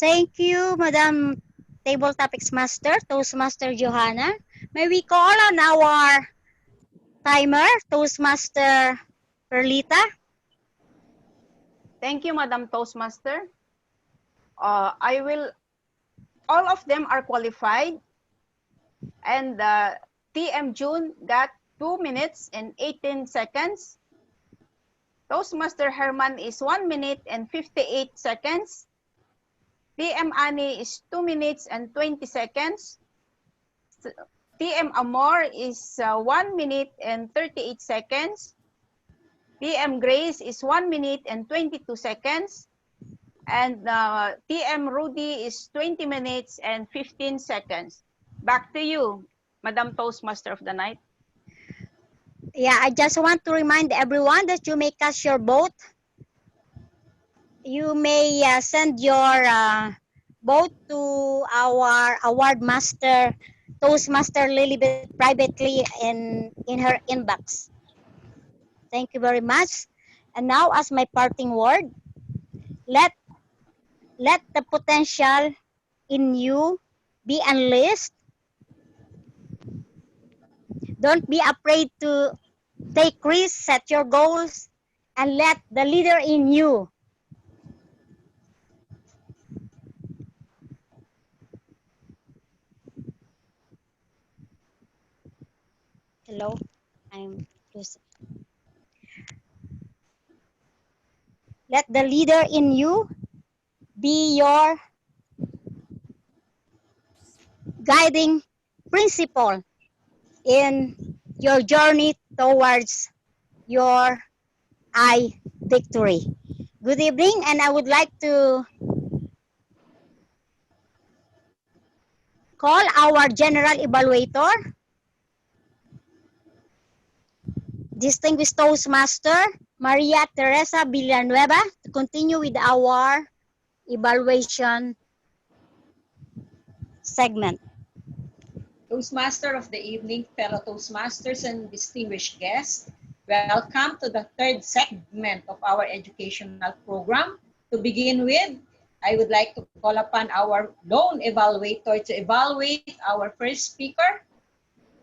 S5: Thank you, Madam Table Topics Master, Toastmaster Johanna. May we call on our timer, Toastmaster Perlita?
S8: Thank you, Madam Toastmaster. All of them are qualified, and TM June got 2 minutes and 18 seconds. Toastmaster Herman is 1 minute and 58 seconds. TM Ani is 2 minutes and 20 seconds. TM Amor is 1 minute and 38 seconds. TM Grace is 1 minute and 22 seconds. And TM Rudy is 20 minutes and 15 seconds. Back to you, Madam Toastmaster of the night.
S5: Yeah, I just want to remind everyone that you may cast your vote. You may send your vote to our award master, Toastmaster Lilibet, privately in her inbox. Thank you very much. And now, as my parting word, let the potential in you be unleashed. Don't be afraid to take risks, set your goals, and let the leader in you hello, I'm losing. Let the leader in you be your guiding principle in your journey towards your victory. Good evening, and I would like to call our General Evaluator, Distinguished Toastmaster Maria Teresa Villanueva, to continue with our evaluation segment.
S4: Toastmaster of the evening, fellow Toastmasters and distinguished guests, welcome to the third segment of our educational program. To begin with, I would like to call upon our lone evaluator to evaluate our first speaker,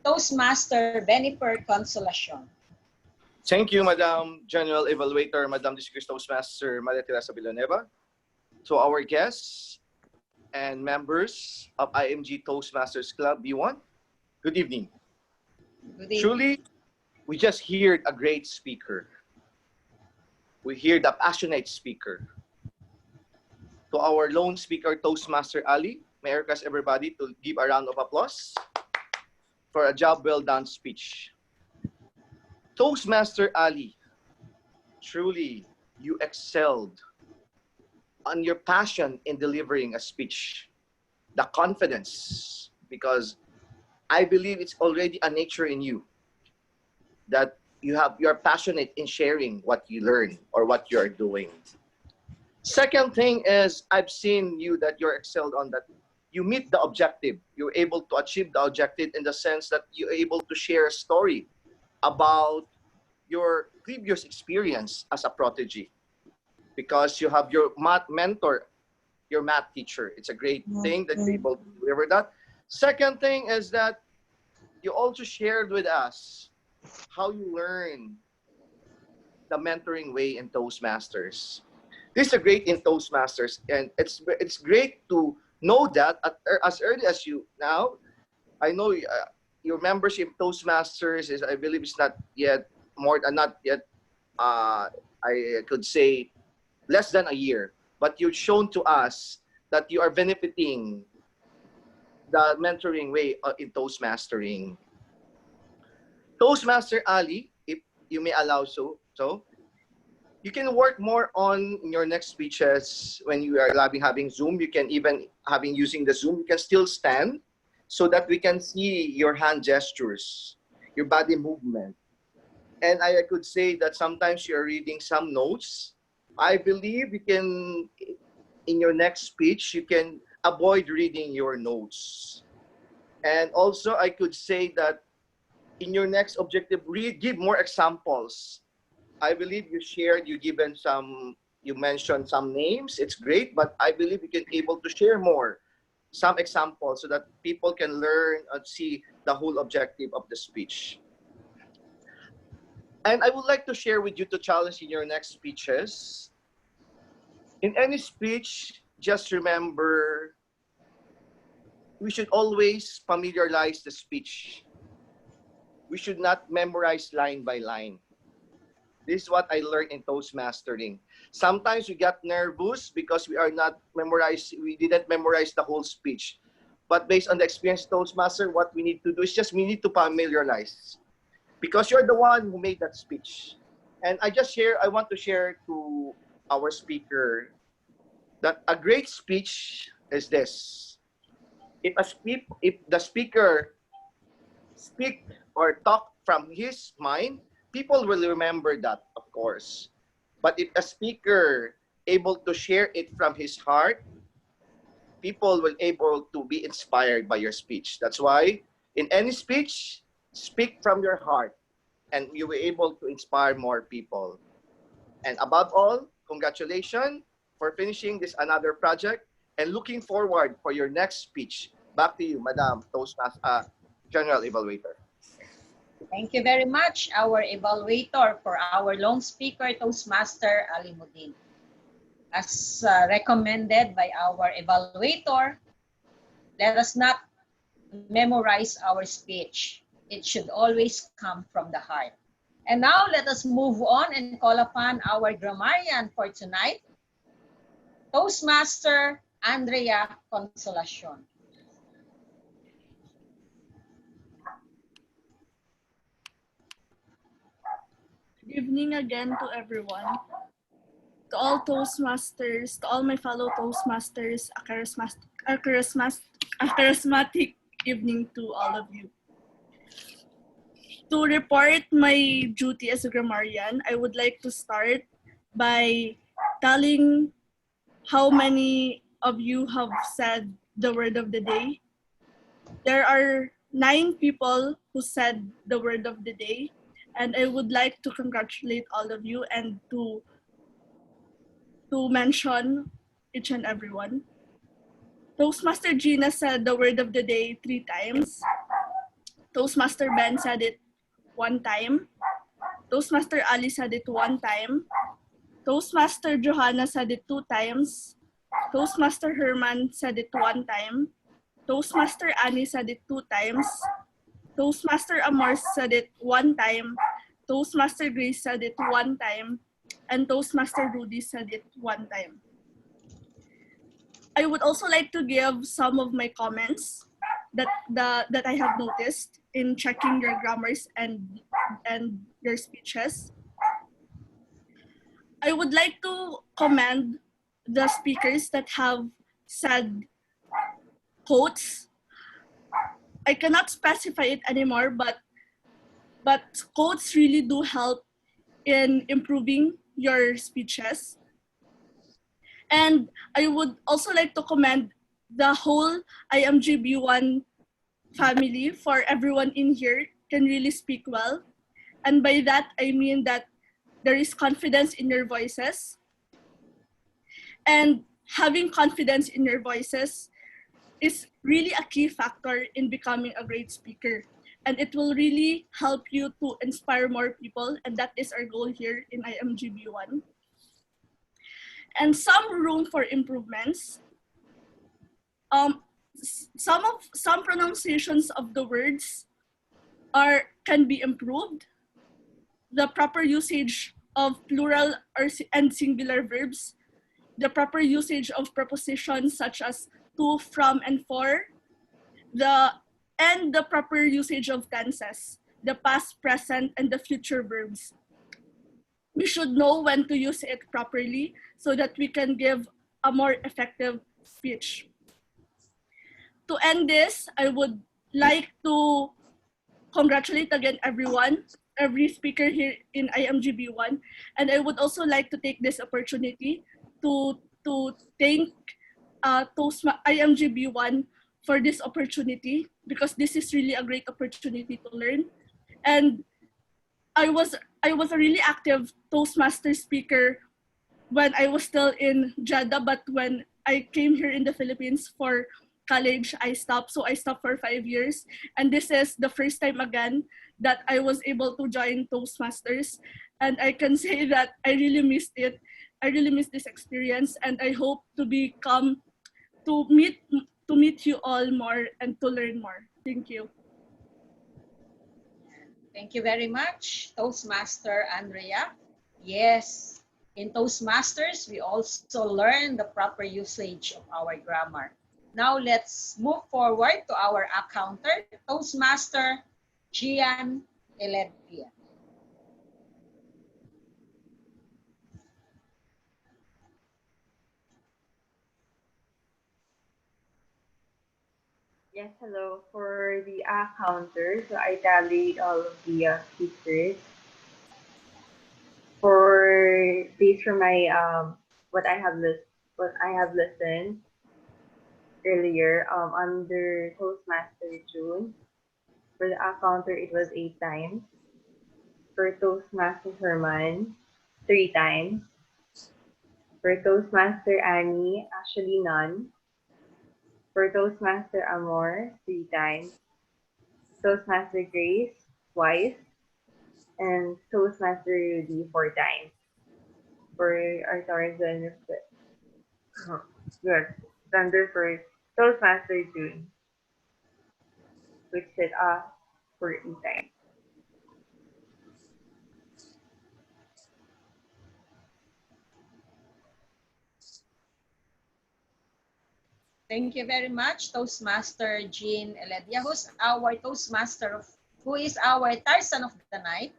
S4: Toastmaster Benifer Consolacion.
S17: Thank you, Madam General Evaluator, Madam Distinguished Toastmaster Maria Teresa Villanueva. To our guests and members of IMG Toastmasters Club B1, good evening.
S4: Good evening.
S17: Truly, we just heard a great speaker. We heard a passionate speaker. To our lone speaker, Toastmaster Ali, may I request everybody to give a round of applause for a job well done speech. Toastmaster Ali, truly, you excelled on your passion in delivering a speech. The confidence, because I believe it's already a nature in you that you're passionate in sharing what you learn or what you're doing. Second thing is, I've seen you that you're excelled on that. You meet the objective. You're able to achieve the objective in the sense that you're able to share a story about your previous experience as a prodigy. because you have your math mentor, your math teacher. It's a great thing that you're able to deliver that. Second thing is that you also shared with us how you learn the mentoring way in Toastmasters. This is a great in Toastmasters, and it's great to know that as early as you now. I know your membership in Toastmasters is, I believe, it's not yet not yet. I could say less than a year, but you've shown to us that you are benefiting the mentoring way in Toastmastering. Toastmaster Ali, if you may allow so you can work more on your next speeches when you are having Zoom. You can even using the Zoom, you can still stand so that we can see your hand gestures, your body movement. And I could say that sometimes you're reading some notes. I believe you can, in your next speech, you can avoid reading your notes. And also I could say that in your next objective, give more examples. I believe you mentioned some names. It's great, but I believe you can able to share more, some examples so that people can learn and see the whole objective of the speech. And I would like to share with you to challenge in your next speeches. In any speech, just remember, we should always familiarize the speech. We should not memorize line by line. This is what I learned in Toastmastering. Sometimes we get nervous because we didn't memorize the whole speech. But based on the experience Toastmaster, what we need to do is we need to familiarize. Because you're the one who made that speech. And I want to share to our speaker that a great speech is this. If the speaker speak or talk from his mind, people will remember that, of course. But if a speaker able to share it from his heart, people will able to be inspired by your speech. That's why in any speech, speak from your heart, and you will able to inspire more people. And above all, congratulations for finishing this another project and looking forward for your next speech. Back to you, Madam Toastmaster, General Evaluator.
S4: Thank you very much, our evaluator, for our long speaker, Toastmaster Ali Mudin. As recommended by our evaluator, let us not memorize our speech. It should always come from the heart. And now let us move on and call upon our grammarian for tonight, Toastmaster Andrea Consolacion.
S7: Good evening again to everyone. To all Toastmasters, to all my fellow Toastmasters, a charismatic evening to all of you. To report my duty as a grammarian, I would like to start by telling how many of you have said the word of the day. There are 9 people who said the word of the day, and I would like to congratulate all of you and to mention each and every one. Toastmaster Gina said the word of the day 3 times. Toastmaster Ben said it 1 time. Toastmaster Ali said it 1 time. Toastmaster Johanna said it 2 times. Toastmaster Herman said it 1 time. Toastmaster Annie said it 2 times. Toastmaster Amor said it 1 time. Toastmaster Grace said it 1 time. And Toastmaster Rudy said it 1 time. I would also like to give some of my comments that I have noticed in checking your grammars and your speeches. I would like to commend the speakers that have said quotes. I cannot specify it anymore, but quotes really do help in improving your speeches. And I would also like to commend the whole IMG B1 family, for everyone in here can really speak well. And by that, I mean that there is confidence in your voices. And having confidence in your voices is really a key factor in becoming a great speaker. And it will really help you to inspire more people. And that is our goal here in IMGB1. And some room for improvements. Some pronunciations of the words can be improved. The proper usage of plural and singular verbs, the proper usage of prepositions such as to, from, and for, and the proper usage of tenses, the past, present, and the future verbs. We should know when to use it properly so that we can give a more effective speech. To end this, I would like to congratulate again every speaker here in IMGB1, and I would also like to take this opportunity to thank IMGB1 for this opportunity, because this is really a great opportunity to learn. And I was a really active Toastmaster speaker when I was still in Jeddah, but when I came here in the Philippines for college, I stopped. So I stopped for 5 years. And this is the first time again that I was able to join Toastmasters. And I can say that I really missed it. I really missed this experience. And I hope to meet you all more and to learn more. Thank you.
S4: Thank you very much, Toastmaster Andrea. Yes, in Toastmasters, we also learn the proper usage of our grammar. Now let's move forward to our accounter, Toastmaster Gian Eledia.
S6: Yes, hello. For the counter, so I tallied all of the speakers. For these from my what I have listened earlier under Toastmaster June. For the counter, it was 8 times. For Toastmaster Herman, 3 times. For Toastmaster Annie, actually none. For Toastmaster Amor, 3 times. Toastmaster Grace, twice. And Toastmaster Rudy, 4 times. For our Tarzan, good. Thunder for Toastmaster June, which said for 8 times.
S4: Thank you very much, Toastmaster Jean Eledia, who is our Tarzan of the night.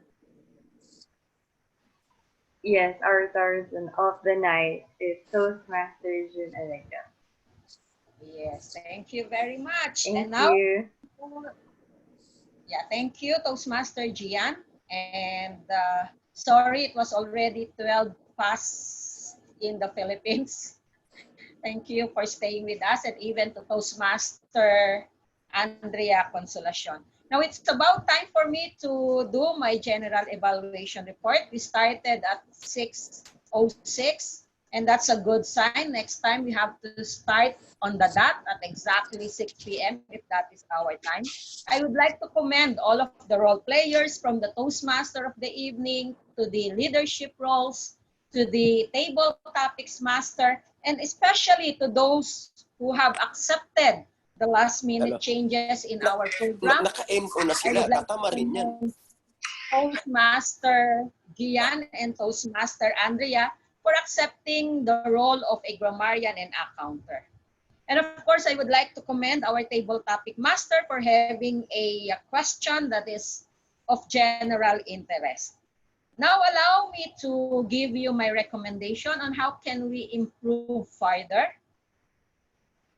S6: Yes, our Tarzan of the night is Toastmaster June Eledia.
S4: Yes, thank you very much.
S6: Thank
S4: and now,
S6: you.
S4: Yeah, thank you, Toastmaster Gian. And sorry, it was already 12 past in the Philippines. Thank you for staying with us, and even to Toastmaster Andrea Consolacion. Now it's about time for me to do my general evaluation report. We started at 6:06, and that's a good sign. Next time we have to start on the dot at exactly 6 p.m. if that is our time. I would like to commend all of the role players, from the Toastmaster of the evening to the leadership roles, to the table topics master, and especially to those who have accepted the last minute changes in our program.
S16: Naka-MO na
S4: I
S16: sila,
S4: would like
S16: tatama
S4: to
S16: rin yan.
S4: commend Toastmaster Gian and Toastmaster Andrea for accepting the role of a grammarian and accounter. And of course, I would like to commend our table topic master for having a question that is of general interest. Now allow me to give you my recommendation on how can we improve further.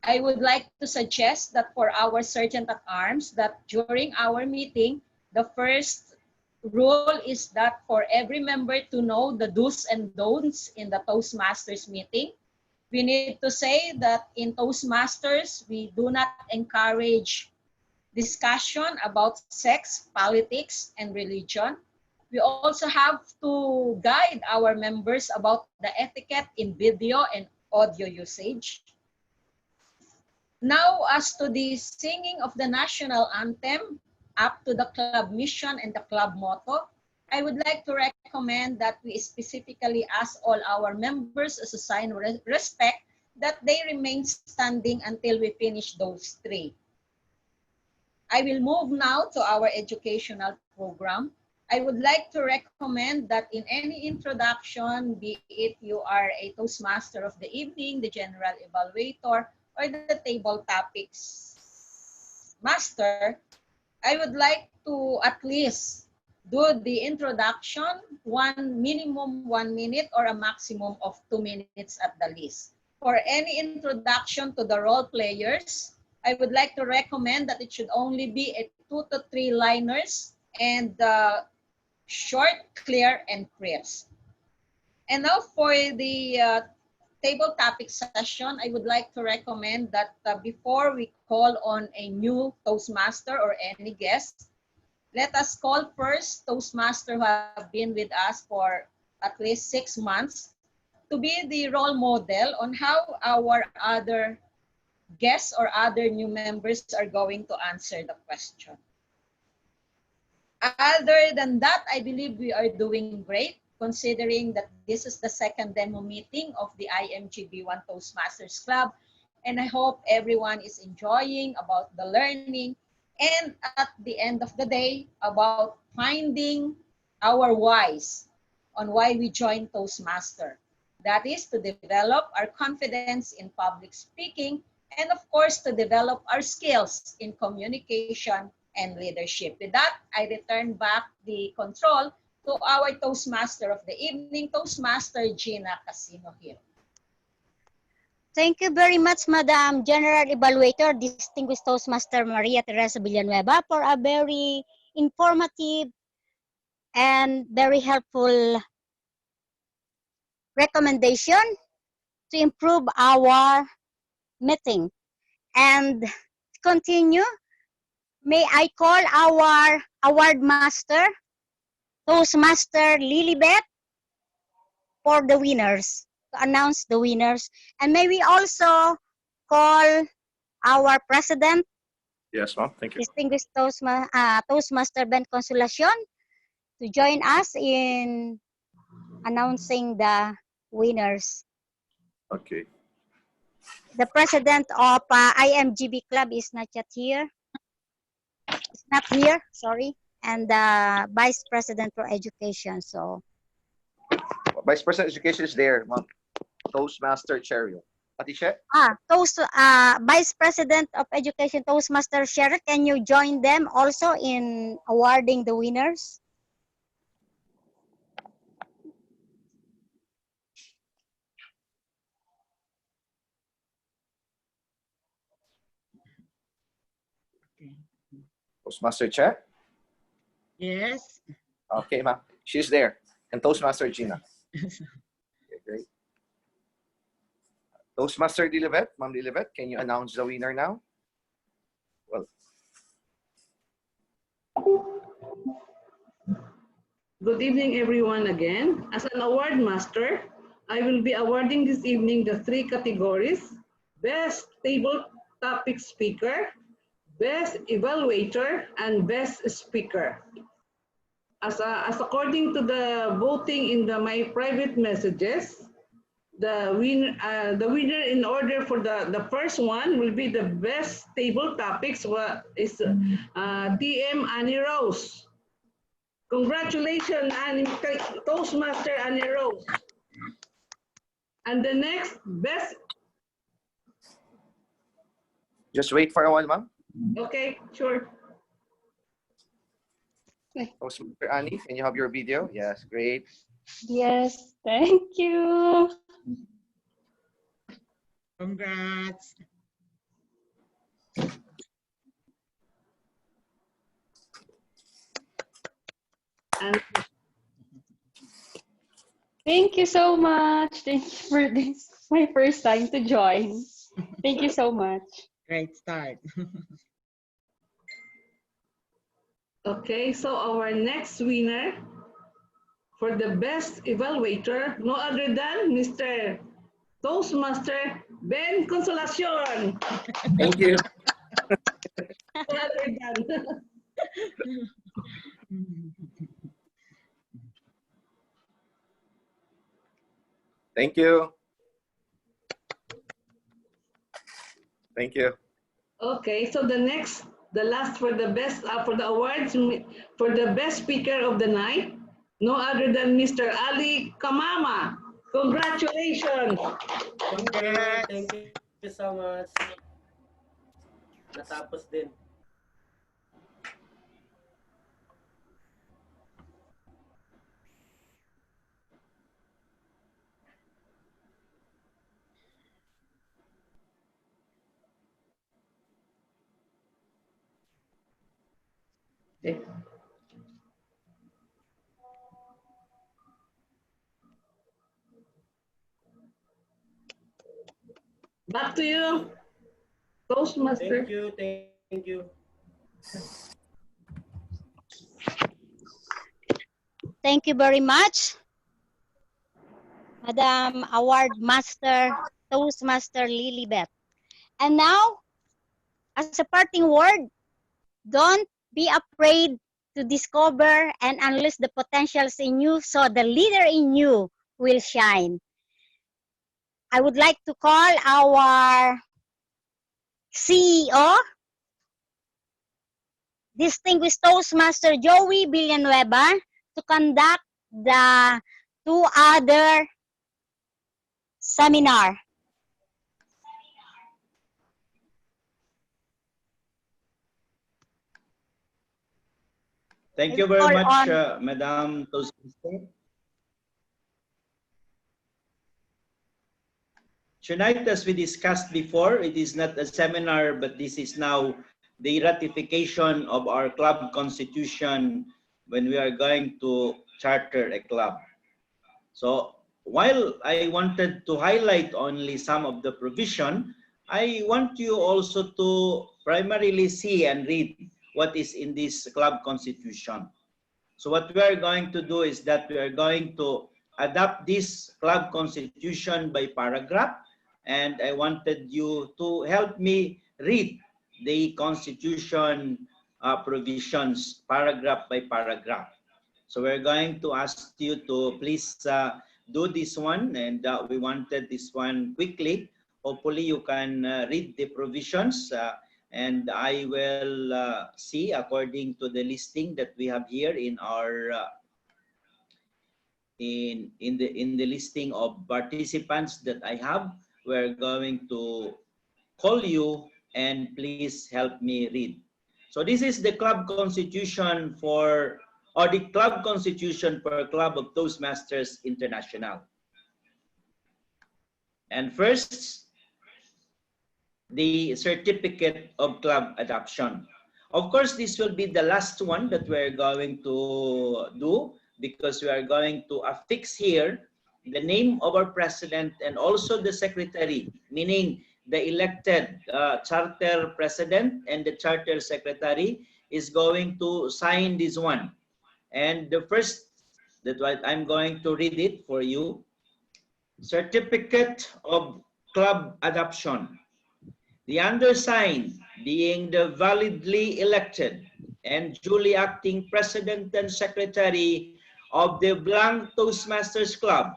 S4: I would like to suggest that for our Sergeant at Arms, that during our meeting, the first rule is that for every member to know the do's and don'ts in the Toastmasters meeting. We need to say that in Toastmasters, we do not encourage discussion about sex, politics, and religion. We also have to guide our members about the etiquette in video and audio usage. Now, as to the singing of the national anthem, up to the club mission and the club motto, I would like to recommend that we specifically ask all our members as a sign of respect that they remain standing until we finish those three. I will move now to our educational program. I would like to recommend that in any introduction, be it you are a Toastmaster of the evening, the general evaluator, or the table topics master, I would like to at least do the introduction minimum 1 minute or a maximum of 2 minutes at the least. For any introduction to the role players, I would like to recommend that it should only be a 2 to 3 liners and short, clear, and crisp. And now for the table topic session, I would like to recommend that before we call on a new Toastmaster or any guest, let us call first Toastmaster who have been with us for at least 6 months to be the role model on how our other guests or other new members are going to answer the question. Other than that, I believe we are doing great considering that this is the second demo meeting of the IMG B1 Toastmasters Club. And I hope everyone is enjoying about the learning and at the end of the day about finding our whys on why we joined Toastmaster. That is to develop our confidence in public speaking and of course to develop our skills in communication and leadership. With that, I return back the control to our Toastmaster of the evening, Toastmaster Gina Casino Hill.
S5: Thank you very much, Madam General Evaluator, Distinguished Toastmaster Maria Teresa Villanueva, for a very informative and very helpful recommendation to improve our meeting. And to continue, may I call our award master, Toastmaster Lilibet, for the winners, to announce the winners. And may we also call our president,
S17: Yes, ma'am. Thank you.
S5: Distinguished Toastmaster Ben Consolacion, to join us in announcing the winners.
S17: Okay.
S5: The president of IMGB Club is not yet here. It's not here, sorry. And the vice president for education. So
S17: Vice President Education is there, ma'am. Toastmaster Cheryl. Atisha?
S5: Vice President of Education, Toastmaster Sherry, can you join them also in awarding the winners?
S17: Toastmaster Che?
S18: Yes.
S17: Okay, ma'am. She's there. And Toastmaster Gina. Okay, great. Toastmaster Lilibet, Ma'am Lilibet, can you announce the winner now? Well.
S9: Good evening, everyone, again. As an award master, I will be awarding this evening the 3 categories: Best Table Topic Speaker, Best Evaluator, and Best Speaker. As according to the voting in my private messages, the winner in order for the first one will be the Best Table Topics is DM Annie Rose. Congratulations, Toastmaster Annie Rose. And the next best.
S17: Just wait for a while, ma'am.
S9: Okay, sure.
S17: Toastmaster Annie, can you have your video? Yes, great.
S13: Yes, thank you.
S18: Congrats.
S9: And
S13: thank you so much. Thank you for this. My first time to join. Thank you so much.
S18: Great start.
S9: okay, so our next winner for the best evaluator, no other than Mr. Toastmaster Ben Consolacion.
S1: Thank you.
S9: Rather than.
S1: Thank you. Thank you.
S9: Okay, so the last for the best, for the awards, for the best speaker of the night, no other than Mr. Ali Kamama. Congratulations.
S3: Thank you so much. Natapos din.
S9: Back to you, Toastmaster.
S3: Thank you.
S5: Thank you very much, Madam Award Master, Toastmaster Lilibet. And now, as a parting word, don't be afraid to discover and unleash the potentials in you so the leader in you will shine. I would like to call our CEO, distinguished Toastmaster Joey Villanueva, to conduct the two other seminar.
S19: Thank you very much, Madam Toastmaster. Tonight, as we discussed before, it is not a seminar, but this is now the ratification of our club constitution when we are going to charter a club. So while I wanted to highlight only some of the provision, I want you also to primarily see and read what is in this club constitution. So what we are going to do is that we are going to adapt this club constitution by paragraph, and I wanted you to help me read the constitution provisions paragraph by paragraph. So we're going to ask you to please do this one, and we wanted this one quickly. Hopefully you can read the provisions, and I will see according to the listing that we have here in our in the listing of participants that I have. We're going to call you and please help me read. So this is the club constitution for, or the club constitution for Club of Toastmasters International. And first, the certificate of club adoption. Of course, this will be the last one that we're going to do, because we are going to affix here the name of our president and also the secretary, meaning the elected charter president and the charter secretary is going to sign this one. And the first, that I'm going to read it for you. Certificate of club adoption. The undersigned, being the validly elected and duly acting president and secretary of the Blank Toastmasters Club,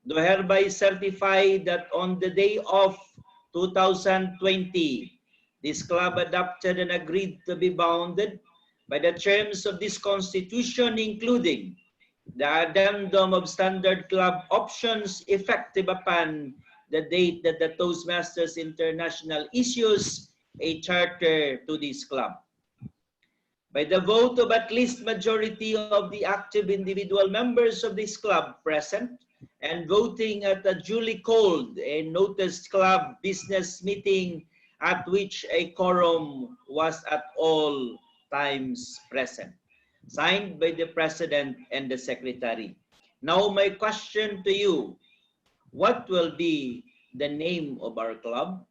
S19: do hereby certify that on the day of 2020, this club adopted and agreed to be bounded by the terms of this constitution, including the addendum of standard club options effective upon the date that the Toastmasters International issues a charter to this club. By the vote of at least majority of the active individual members of this club present and voting at a duly called and noticed club business meeting at which a quorum was at all times present. Signed by the president and the secretary. Now my question to you, what will be the name of our club?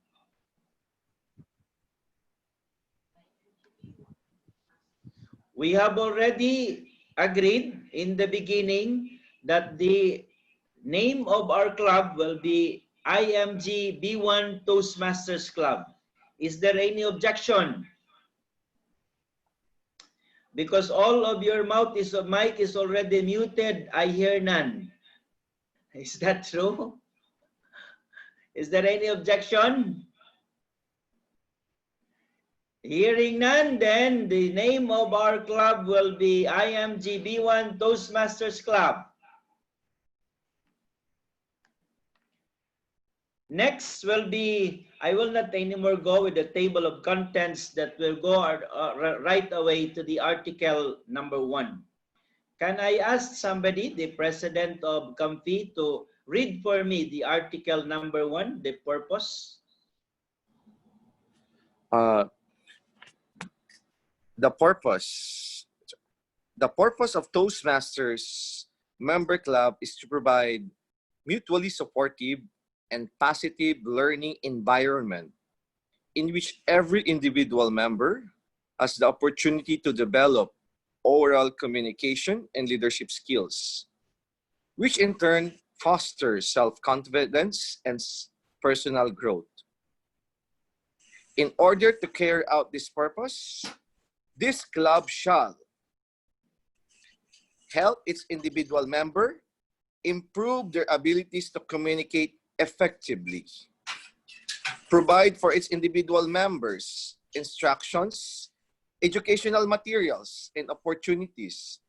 S19: We have already agreed in the beginning that the name of our club will be IMG B1 Toastmasters Club. Is there any objection? Because all of your mic is already muted, I hear none. Is that true? Is there any objection? Hearing none, then the name of our club will be IMG B1 Toastmasters Club. Next will be, I will not anymore go with the table of contents, that will go right away to the article number 1. Can I ask somebody, the president of Comfy, to read for me the article number 1, the purpose?
S17: The purpose of Toastmasters Member Club is to provide mutually supportive and positive learning environment in which every individual member has the opportunity to develop oral communication and leadership skills, which in turn fosters self-confidence and personal growth. In order to carry out this purpose, this club shall help its individual member improve their abilities to communicate effectively, provide for its individual members instructions, educational materials, and opportunities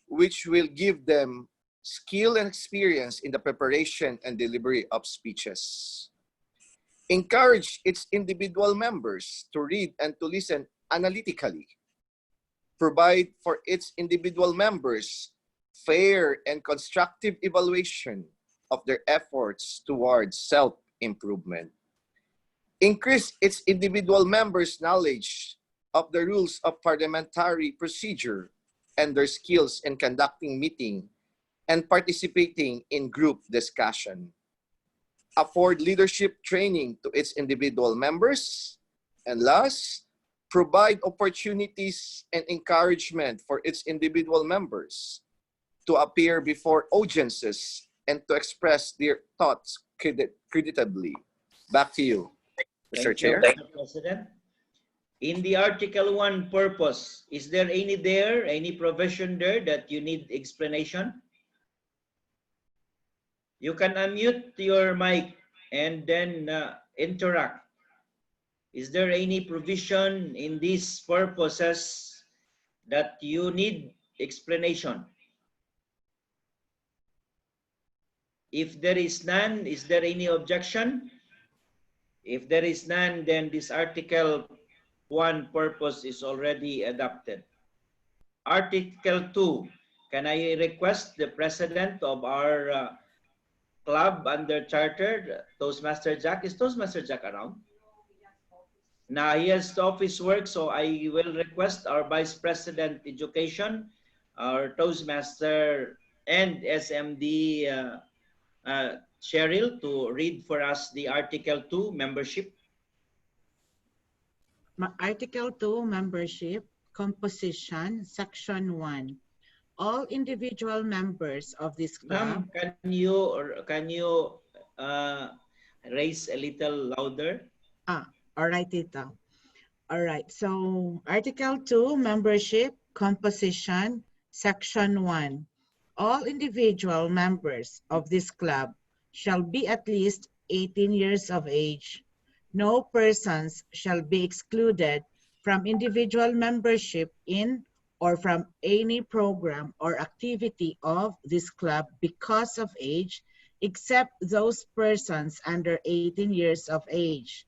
S17: which will give them skill and experience in the preparation and delivery of speeches. Encourage its individual members to read and to listen analytically. Provide for its individual members fair and constructive evaluation of their efforts towards self-improvement. Increase its individual members' knowledge of the rules of parliamentary procedure and their skills in conducting meeting and participating in group discussion. Afford leadership training to its individual members. And last, provide opportunities and encouragement for its individual members to appear before audiences and to express their thoughts creditably. Back to you, Mr. Chair.
S19: Thank you, Mr. President. In the Article 1 purpose, is there any provision there that you need explanation? You can unmute your mic and then interact. Is there any provision in these purposes that you need explanation? If there is none, is there any objection? If there is none, then this Article 1 purpose is already adopted. Article 2, can I request the president of our club under charter, Toastmaster Jack? Is Toastmaster Jack around? Now he has office work, so I will request our Vice President Education, our Toastmaster and SMD Cheryl, to read for us the Article 2 membership.
S18: Article 2 membership composition, Section 1. All individual members of this club.
S19: Ma'am, can you raise a little louder?
S18: All right, Tita. All right, so Article 2 membership composition, Section 1. All individual members of this club shall be at least 18 years of age. No persons shall be excluded from individual membership in or from any program or activity of this club because of age, except those persons under 18 years of age.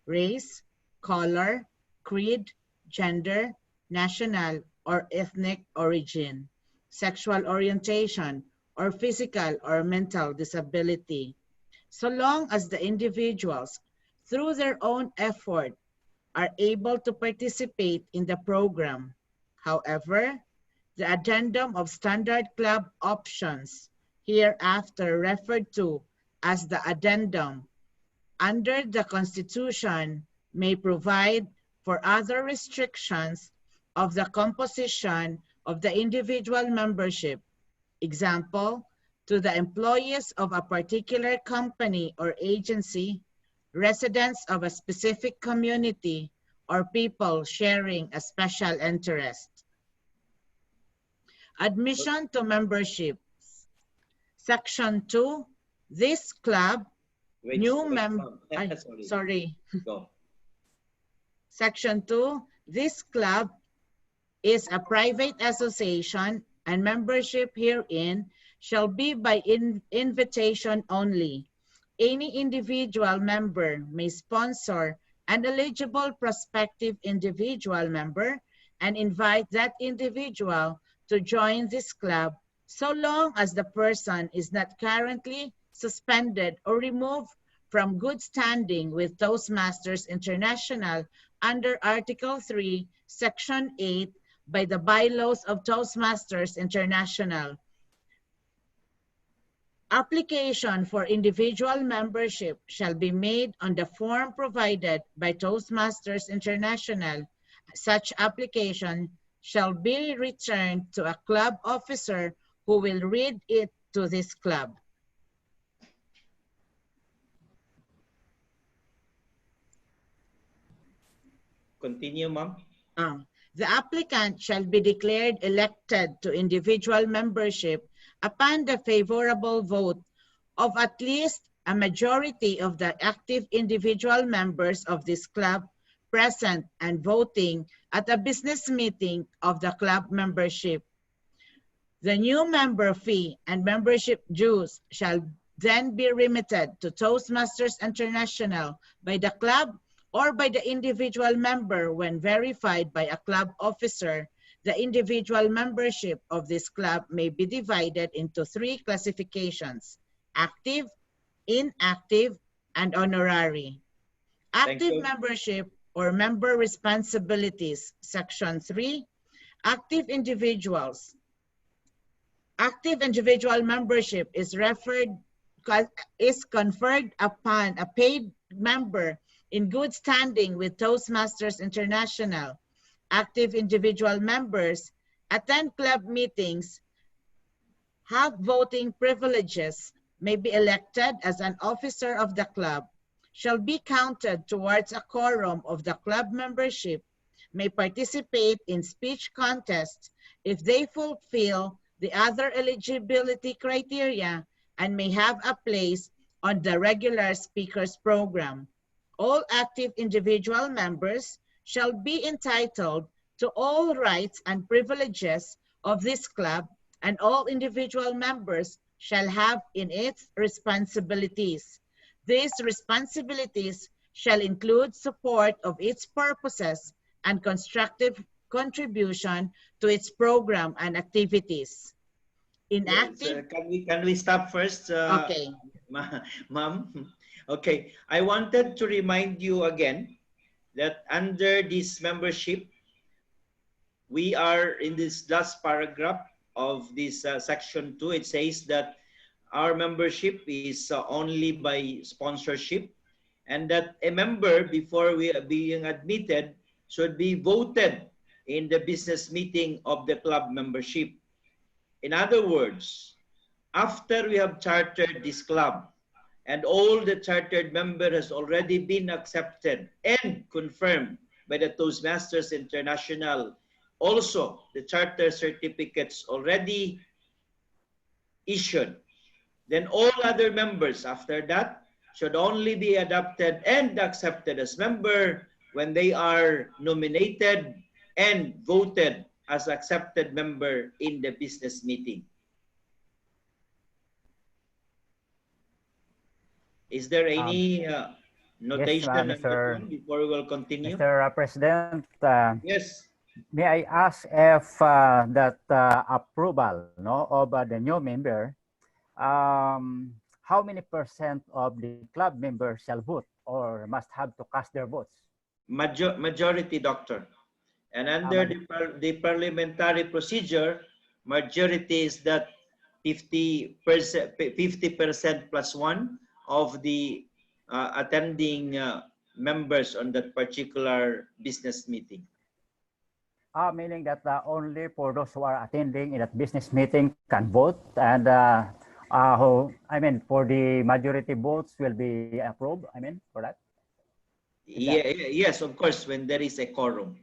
S18: Race, color, creed, gender, national or ethnic origin, sexual orientation, or physical or mental disability, so long as the individuals, through their own effort, are able to participate in the program. However, the addendum of standard club options, hereafter referred to as the addendum, under the Constitution may provide for other restrictions of the composition of the individual membership. Example, to the employees of a particular company or agency, residents of a specific community, or people sharing a special interest. Admission to membership. Section 2, this club, new member, sorry.
S19: Go.
S18: Section 2, this club is a private association and membership herein shall be by invitation only. Any individual member may sponsor an eligible prospective individual member and invite that individual to join this club so long as the person is not currently suspended or removed from good standing with Toastmasters International under Article 3, Section 8 by the bylaws of Toastmasters International. Application for individual membership shall be made on the form provided by Toastmasters International. Such application shall be returned to a club officer who will read it to this club.
S19: Continue, ma'am.
S18: The applicant shall be declared elected to individual membership upon the favorable vote of at least a majority of the active individual members of this club present and voting at a business meeting of the club membership. The new member fee and membership dues shall then be remitted to Toastmasters International by the club or by the individual member when verified by a club officer. The individual membership of this club may be divided into 3 classifications: active, inactive, and honorary. Active membership or member responsibilities, Section 3, active individuals. Active individual membership is conferred upon a paid member in good standing with Toastmasters International. Active individual members attend club meetings, have voting privileges, may be elected as an officer of the club, shall be counted towards a quorum of the club membership, may participate in speech contests if they fulfill the other eligibility criteria, and may have a place on the regular speakers program. All active individual members shall be entitled to all rights and privileges of this club, and all individual members shall have in its responsibilities. These responsibilities shall include support of its purposes and constructive contribution to its program and activities. Inactive.
S19: Can we stop first?
S18: Okay.
S19: Ma'am. Okay. I wanted to remind you again that under this membership, we are in this last paragraph of this section 2. It says that our membership is only by sponsorship, and that a member, before we are being admitted, should be voted in the business meeting of the club membership. In other words, after we have chartered this club and all the chartered member has already been accepted and confirmed by the Toastmasters International, also the charter certificates already issued, then all other members after that should only be adopted and accepted as member when they are nominated and voted as accepted member in the business meeting. Is there any notation on that one before we will continue?
S20: Mr. President,
S19: yes.
S20: May I ask if that approval of the new member, how many percent of the club members shall vote or must have to cast their votes?
S19: Majority, doctor. And under the parliamentary procedure, majority is that 50% plus 1 of the attending members on that particular business meeting.
S20: Meaning that only for those who are attending in that business meeting can vote, and For the majority votes will be approved, for that?
S19: Yes, of course, when there is a quorum.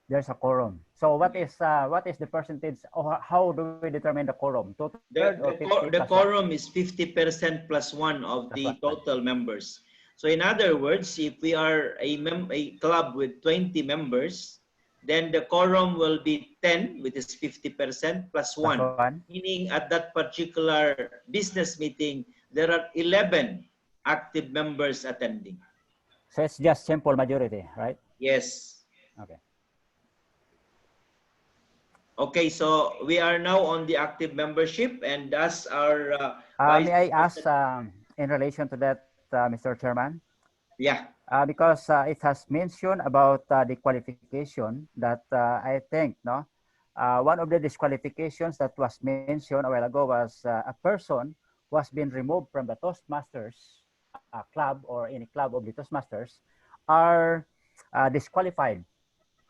S20: There's a quorum. So what is the percentage, or how do we determine the quorum? Two-thirds or 50
S19: The
S20: plus
S19: quorum is 50% plus one of the total members. So in other words, if we are a club with 20 members, then the quorum will be 10, which is 50% plus one. Meaning at that particular business meeting, there are 11 active members attending.
S20: So it's just simple majority, right?
S19: Yes.
S20: Okay.
S19: Okay, so we are now on the active membership, and as our
S20: may I ask in relation to that, Mr. Chairman?
S19: Yeah.
S20: Because it has mentioned about the qualification that I think, one of the disqualifications that was mentioned a while ago was a person who has been removed from the Toastmasters club or any club of the Toastmasters are disqualified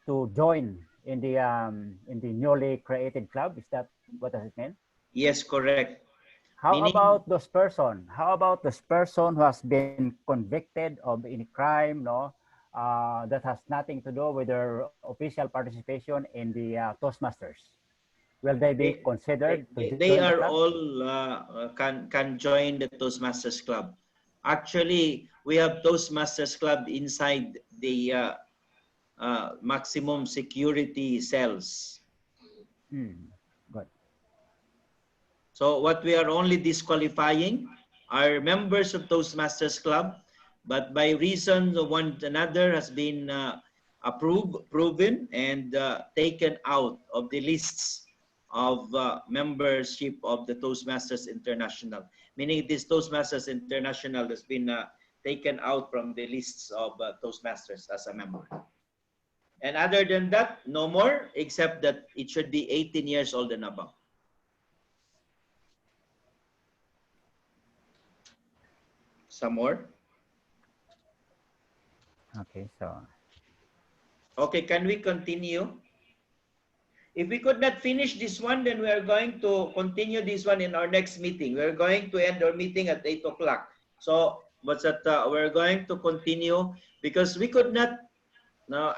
S20: to join in the newly created club. Is that what does it mean?
S19: Yes, correct.
S20: How about those person? How about those person who has been convicted of any crime, that has nothing to do with their official participation in the Toastmasters? Will they be considered to join
S19: They
S20: the
S19: are
S20: club?
S19: all can join the Toastmasters club. Actually, we have Toastmasters club inside the maximum security cells.
S20: Good.
S19: So what we are only disqualifying are members of Toastmasters club, but by reason of one another has been proven and taken out of the lists of membership of the Toastmasters International. Meaning this Toastmasters International has been taken out from the lists of Toastmasters as a member. And other than that, no more, except that it should be 18 years old and above. Some more?
S20: Okay, so.
S19: Okay, can we continue? If we could not finish this one, then we are going to continue this one in our next meeting. We're going to end our meeting at 8 o'clock. So, we're going to continue because we could not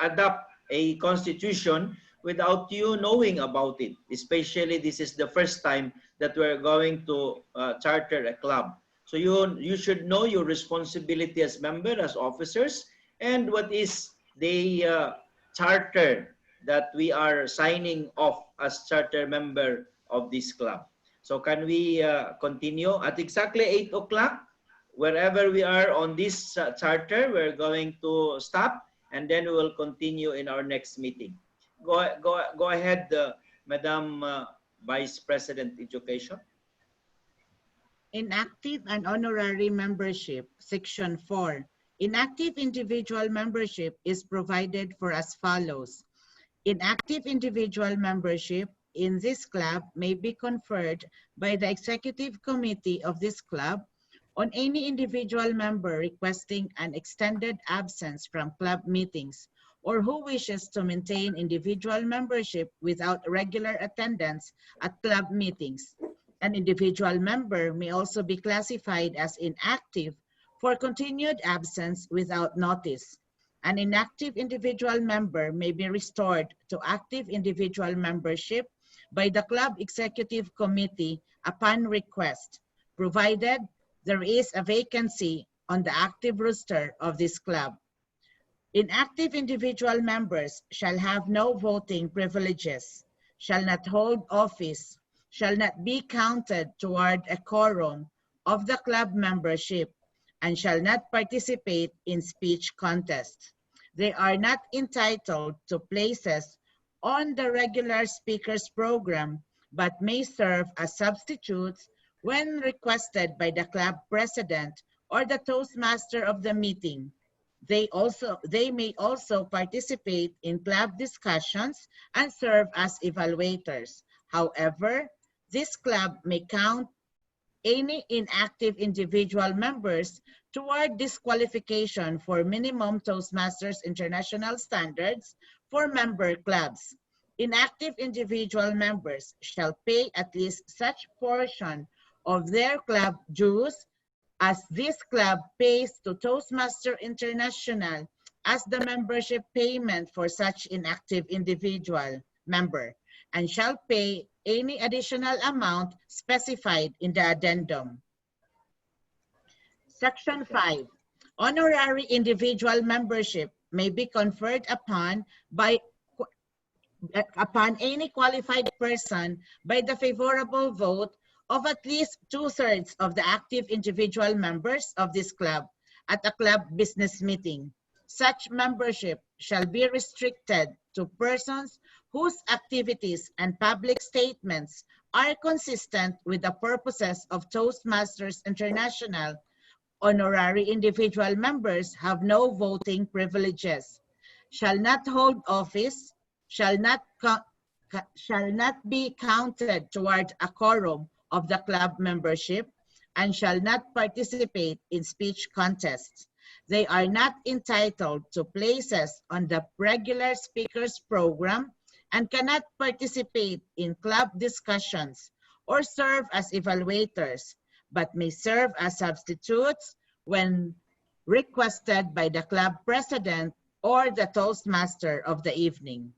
S19: adopt a constitution without you knowing about it. Especially, this is the first time that we're going to charter a club. So you should know your responsibility as member, as officers, and what is the charter that we are signing off as charter member of this club. So can we continue at exactly 8 o'clock? Wherever we are on this charter, we're going to stop and then we will continue in our next meeting. Go ahead, Madam Vice President Education.
S18: Inactive and honorary membership, Section 4. Inactive individual membership is provided for as follows. Inactive individual membership in this club may be conferred by the executive committee of this club on any individual member requesting an extended absence from club meetings or who wishes to maintain individual membership without regular attendance at club meetings. An individual member may also be classified as inactive for continued absence without notice. An inactive individual member may be restored to active individual membership by the club executive committee upon request, provided there is a vacancy on the active roster of this club. Inactive individual members shall have no voting privileges, shall not hold office, shall not be counted toward a quorum of the club membership, and shall not participate in speech contests. They are not entitled to places on the regular speakers program, but may serve as substitutes when requested by the club president or the toastmaster of the meeting. They may also participate in club discussions and serve as evaluators. However, this club may count any inactive individual members toward disqualification for minimum Toastmasters International standards for member clubs. Inactive individual members shall pay at least such portion of their club dues as this club pays to Toastmaster International as the membership payment for such inactive individual member, and shall pay any additional amount specified in the addendum. Section 5. Honorary individual membership may be conferred upon any qualified person by the favorable vote of at least 2/3 of the active individual members of this club at a club business meeting. Such membership shall be restricted to persons whose activities and public statements are consistent with the purposes of Toastmasters International. Honorary individual members have no voting privileges, shall not hold office, shall not be counted toward a quorum of the club membership, and shall not participate in speech contests. They are not entitled to places on the regular speakers program and cannot participate in club discussions or serve as evaluators, but may serve as substitutes when requested by the club president or the Toastmaster of the evening.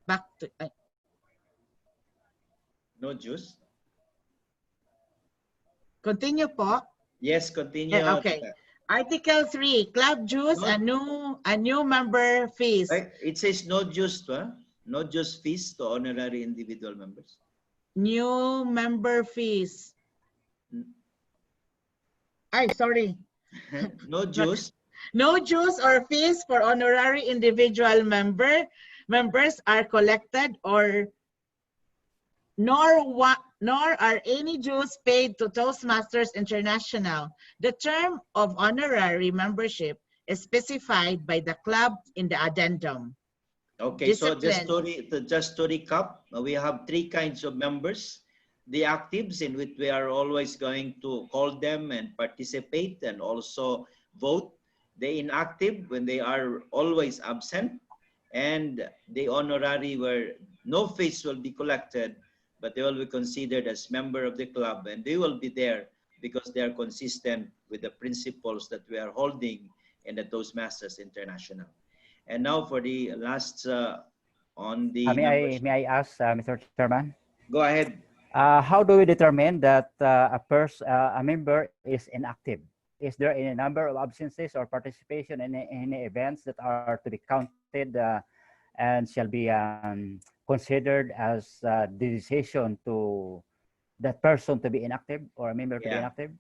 S18: Back to
S19: No juice?
S18: Continue po.
S19: Yes, continue.
S18: Okay. Article 3, club dues and new member fees.
S19: It says no dues, no dues fees to honorary individual members.
S18: New member fees. Ay, sorry.
S19: No dues.
S18: No dues or fees for honorary individual members are collected, or nor are any dues paid to Toastmasters International. The term of honorary membership is specified by the club in the addendum.
S19: Okay,
S18: Discipline.
S19: so just to recap, we have 3 kinds of members. The actives, in which we are always going to call them and participate and also vote. The inactive, when they are always absent. And the honorary, where no fees will be collected, but they will be considered as member of the club, and they will be there because they are consistent with the principles that we are holding in the Toastmasters International. And now for the last on the
S20: may I ask, Mr. Chairman?
S19: Go ahead.
S20: How do we determine that a member is inactive? Is there any number of absences or participation in any events that are to be counted and shall be considered as the decision to that person to be inactive or a member to be inactive?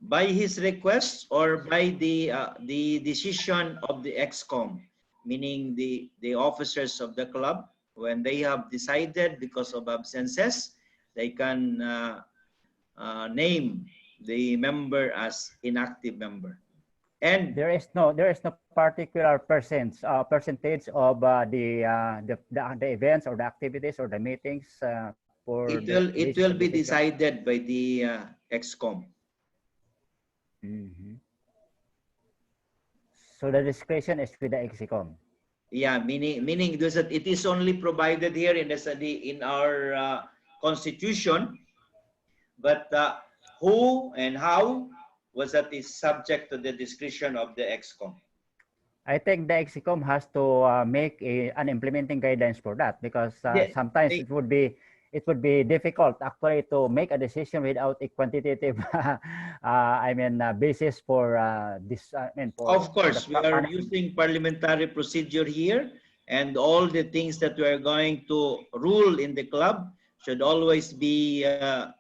S19: By his request or by the decision of the ExCom, meaning the officers of the club, when they have decided because of absences, they can name the member as inactive member. And
S20: there is no particular percentage of the events or the activities or the meetings for
S19: it will be decided by the ExCom.
S20: Mm-hmm. So the discretion is with the ExCom.
S19: Yeah, meaning that it is only provided here in the study in our constitution, but who and how was that is subject to the discretion of the ExCom.
S20: I think the ExCom has to make an implementing guidelines for that, because sometimes it would be difficult actually to make a decision without a quantitative basis for this.
S19: Of course, we are using parliamentary procedure here, and all the things that we are going to rule in the club should always be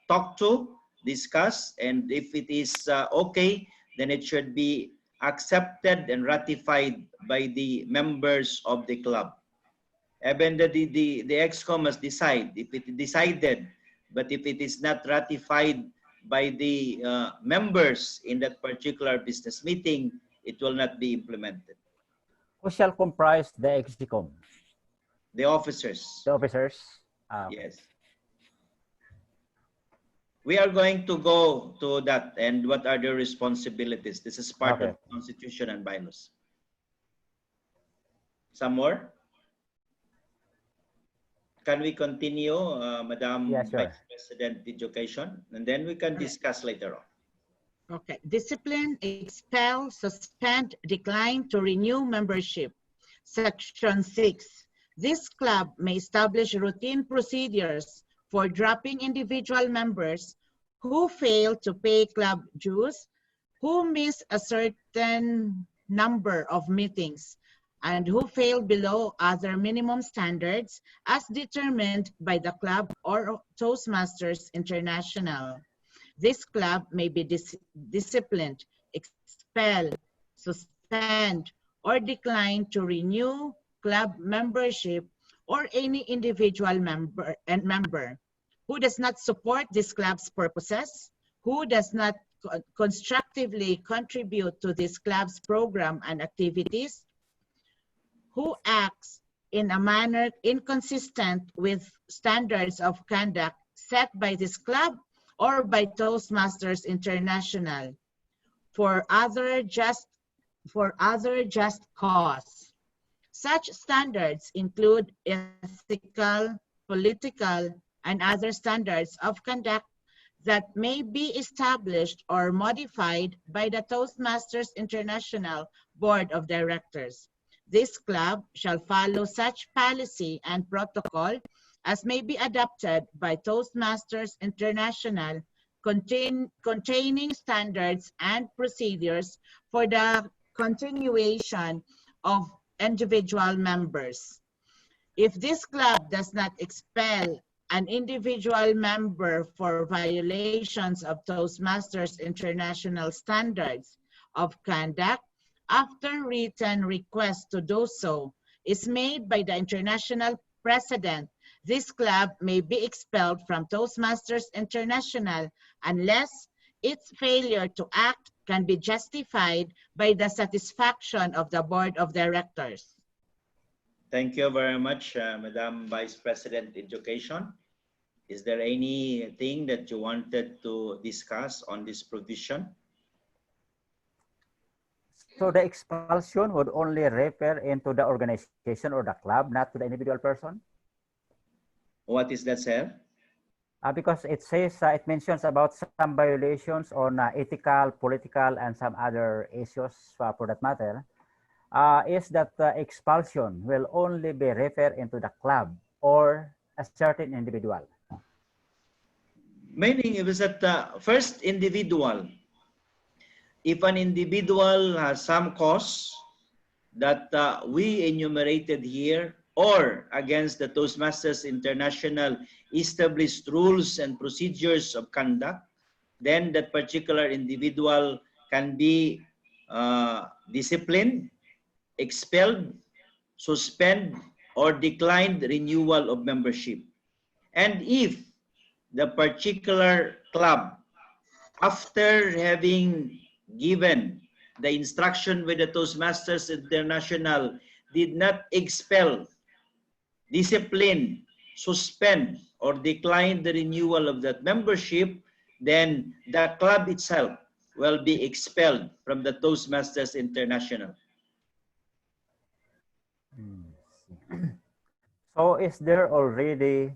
S19: talked to, discussed, and if it is okay, then it should be accepted and ratified by the members of the club. Even the ExCom must decide if it decided, but if it is not ratified by the members in that particular business meeting, it will not be implemented.
S20: Who shall comprise the ExCom?
S19: The officers.
S20: The officers?
S19: Yes. We are going to go to that and what are their responsibilities. This is part of the Constitution and bylaws. Some more? can we continue, Madam
S20: Yeah, sure.
S19: Vice President Education, and then we can discuss later on.
S18: Okay. Discipline, expel, suspend, decline to renew membership. Section 6. This club may establish routine procedures for dropping individual members who fail to pay club dues, who miss a certain number of meetings, and who fail below other minimum standards as determined by the club or Toastmasters International. This club may be disciplined, expel, suspend, or decline to renew club membership or any individual member who does not support this club's purposes, who does not constructively contribute to this club's program and activities, who acts in a manner inconsistent with standards of conduct set by this club or by Toastmasters International for other just cause. Such standards include ethical, political, and other standards of conduct that may be established or modified by the Toastmasters International Board of Directors. This club shall follow such policy and protocol as may be adopted by Toastmasters International containing standards and procedures for the continuation of individual members. If this club does not expel an individual member for violations of Toastmasters International standards of conduct, after written request to do so is made by the international president, this club may be expelled from Toastmasters International unless its failure to act can be justified by the satisfaction of the Board of Directors.
S19: Thank you very much, Madam Vice President Education. Is there anything that you wanted to discuss on this provision?
S20: So the expulsion would only refer into the organization or the club, not to the individual person?
S19: What is that, sir?
S20: Because it says, it mentions about some violations on ethical, political, and some other issues for that matter. Is that expulsion will only be referred into the club or a certain individual?
S19: Meaning it was that first individual. If an individual has some cause that we enumerated here or against the Toastmasters International established rules and procedures of conduct, then that particular individual can be disciplined, expelled, suspended, or declined renewal of membership. And if the particular club, after having given the instruction with the Toastmasters International, did not expel, discipline, suspend, or decline the renewal of that membership, then the club itself will be expelled from the Toastmasters International.
S20: So is there already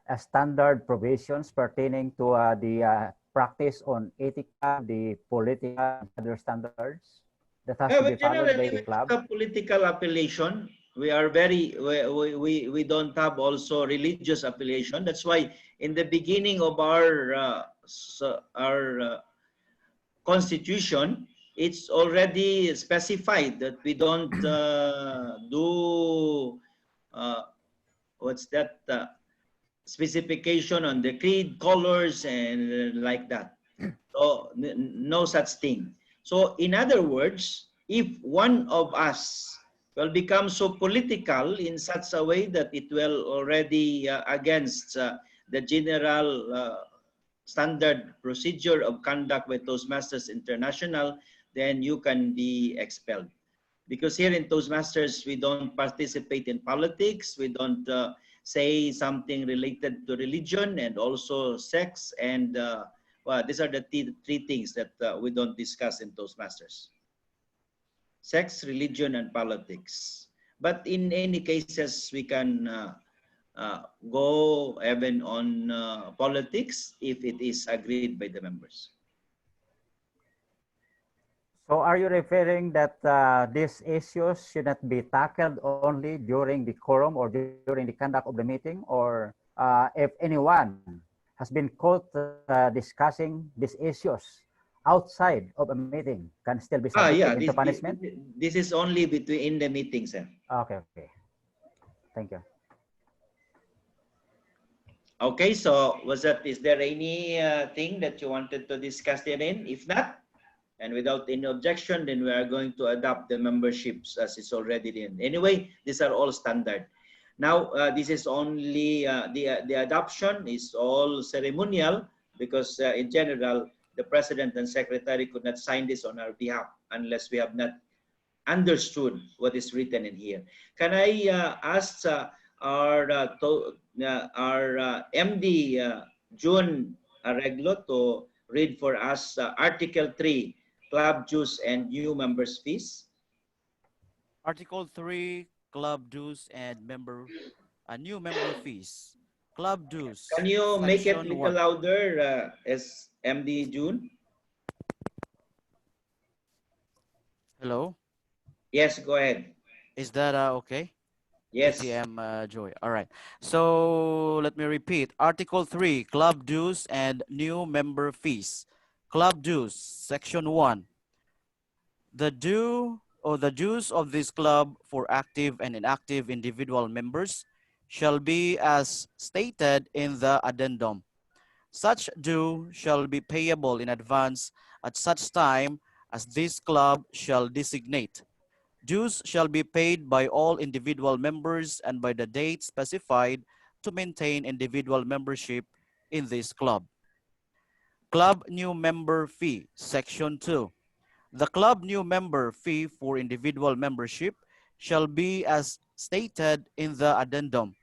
S20: a standard provisions pertaining to the practice on ethical, the political, and other standards that has to be followed by the club?
S19: The political affiliation, we are very, we don't have also religious affiliation. That's why in the beginning of our constitution, it's already specified that we don't do what's that specification on the creed, colors, and like that. So no such thing. So in other words, if one of us will become so political in such a way that it will already against the general standard procedure of conduct by Toastmasters International, then you can be expelled. Because here in Toastmasters, we don't participate in politics, we don't say something related to religion and also sex, and well, these are the three things that we don't discuss in Toastmasters. Sex, religion, and politics. But in any cases, we can go even on politics if it is agreed by the members.
S20: So are you referring that these issues should not be tackled only during the quorum or during the conduct of the meeting, or if anyone has been caught discussing these issues outside of a meeting can still be subjected
S19: Yeah,
S20: into punishment?
S19: this is only between the meetings, sir.
S20: Okay, okay. Thank you.
S19: Okay, so is there any thing that you wanted to discuss therein? If not, and without any objection, then we are going to adopt the memberships as it's already in. Anyway, these are all standard. Now, this is only, the adoption is all ceremonial because in general, the president and secretary could not sign this on our behalf unless we have not understood what is written in here. Can I ask our MD June Arreglo to read for us Article 3, club dues and new members fees?
S21: Article 3, club dues and new member fees. Club dues,
S19: Can you make it a
S21: section
S19: little
S21: 1.
S19: louder, as MD June?
S21: Hello?
S19: Yes, go ahead.
S21: Is that okay?
S19: Yes.
S21: ATM Joy. All right. So let me repeat. Article 3, club dues and new member fees. Club dues, section 1. The dues of this club for active and inactive individual members shall be as stated in the addendum. Such due shall be payable in advance at such time as this club shall designate. Dues shall be paid by all individual members and by the date specified to maintain individual membership in this club. Club new member fee, section 2. The club new member fee for individual membership shall be as stated in the addendum.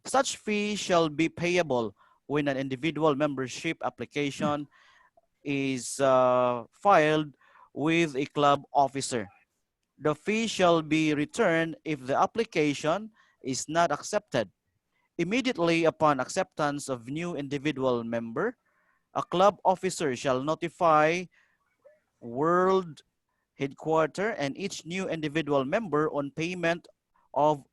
S21: Such fee shall be payable when an individual membership application is filed with a club officer. The fee shall be returned if the application is not accepted. Immediately upon acceptance of new individual member, a club officer shall notify world headquarter and each new individual member on payment of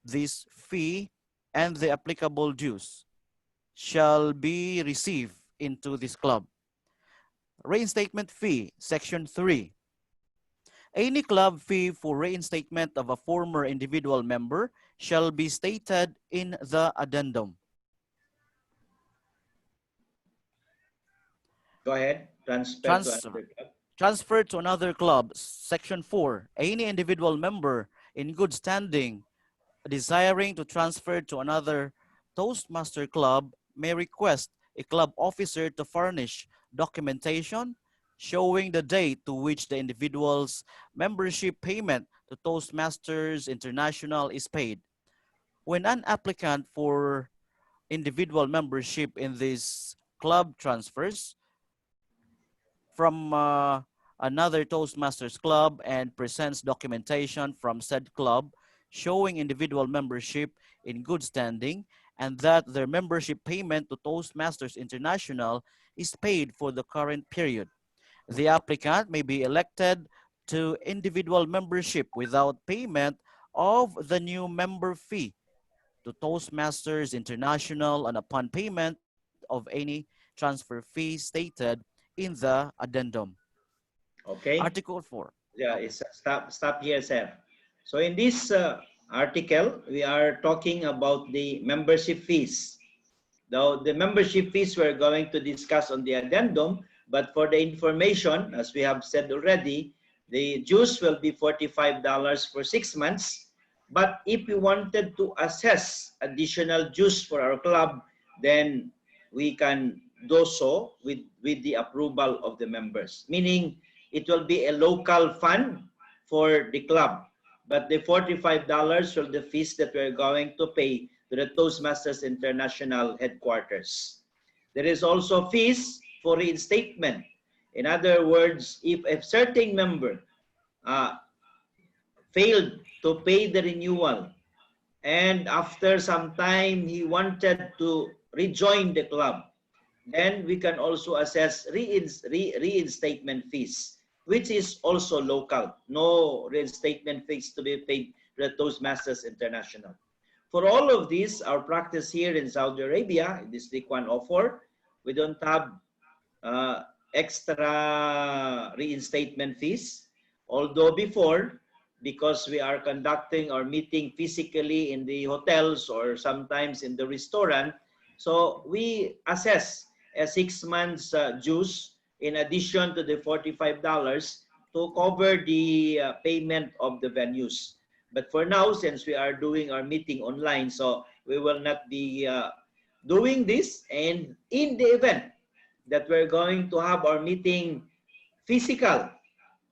S21: this fee, and the applicable dues shall be received into this club. Reinstatement fee, section 3. Any club fee for reinstatement of a former individual member shall be stated in the addendum.
S19: Go ahead.
S21: Transfer to another club, section 4. Any individual member in good standing desiring to transfer to another Toastmaster club may request a club officer to furnish documentation showing the date to which the individual's membership payment to Toastmasters International is paid. When an applicant for individual membership in this club transfers from another Toastmasters club and presents documentation from said club showing individual membership in good standing and that their membership payment to Toastmasters International is paid for the current period. The applicant may be elected to individual membership without payment of the new member fee to Toastmasters International and upon payment of any transfer fee stated in the addendum.
S19: Okay.
S21: Article 4.
S19: Yeah, stop here, sir. So in this article, we are talking about the membership fees. Now, the membership fees we're going to discuss on the addendum, but for the information, as we have said already, the dues will be $45 for 6 months. But if we wanted to assess additional dues for our club, then we can do so with the approval of the members. Meaning, it will be a local fund for the club. But the $45 are the fees that we're going to pay to the Toastmasters International headquarters. There is also fees for reinstatement. In other words, if a certain member failed to pay the renewal and after some time he wanted to rejoin the club, then we can also assess reinstatement fees, which is also local. No reinstatement fees to be paid to the Toastmasters International. For all of this, our practice here in Saudi Arabia, in District 104, we don't have extra reinstatement fees. Although before, because we are conducting our meeting physically in the hotels or sometimes in the restaurant, so we assess a 6 months dues in addition to the $45 to cover the payment of the venues. But for now, since we are doing our meeting online, so we will not be doing this. And in the event that we're going to have our meeting physical,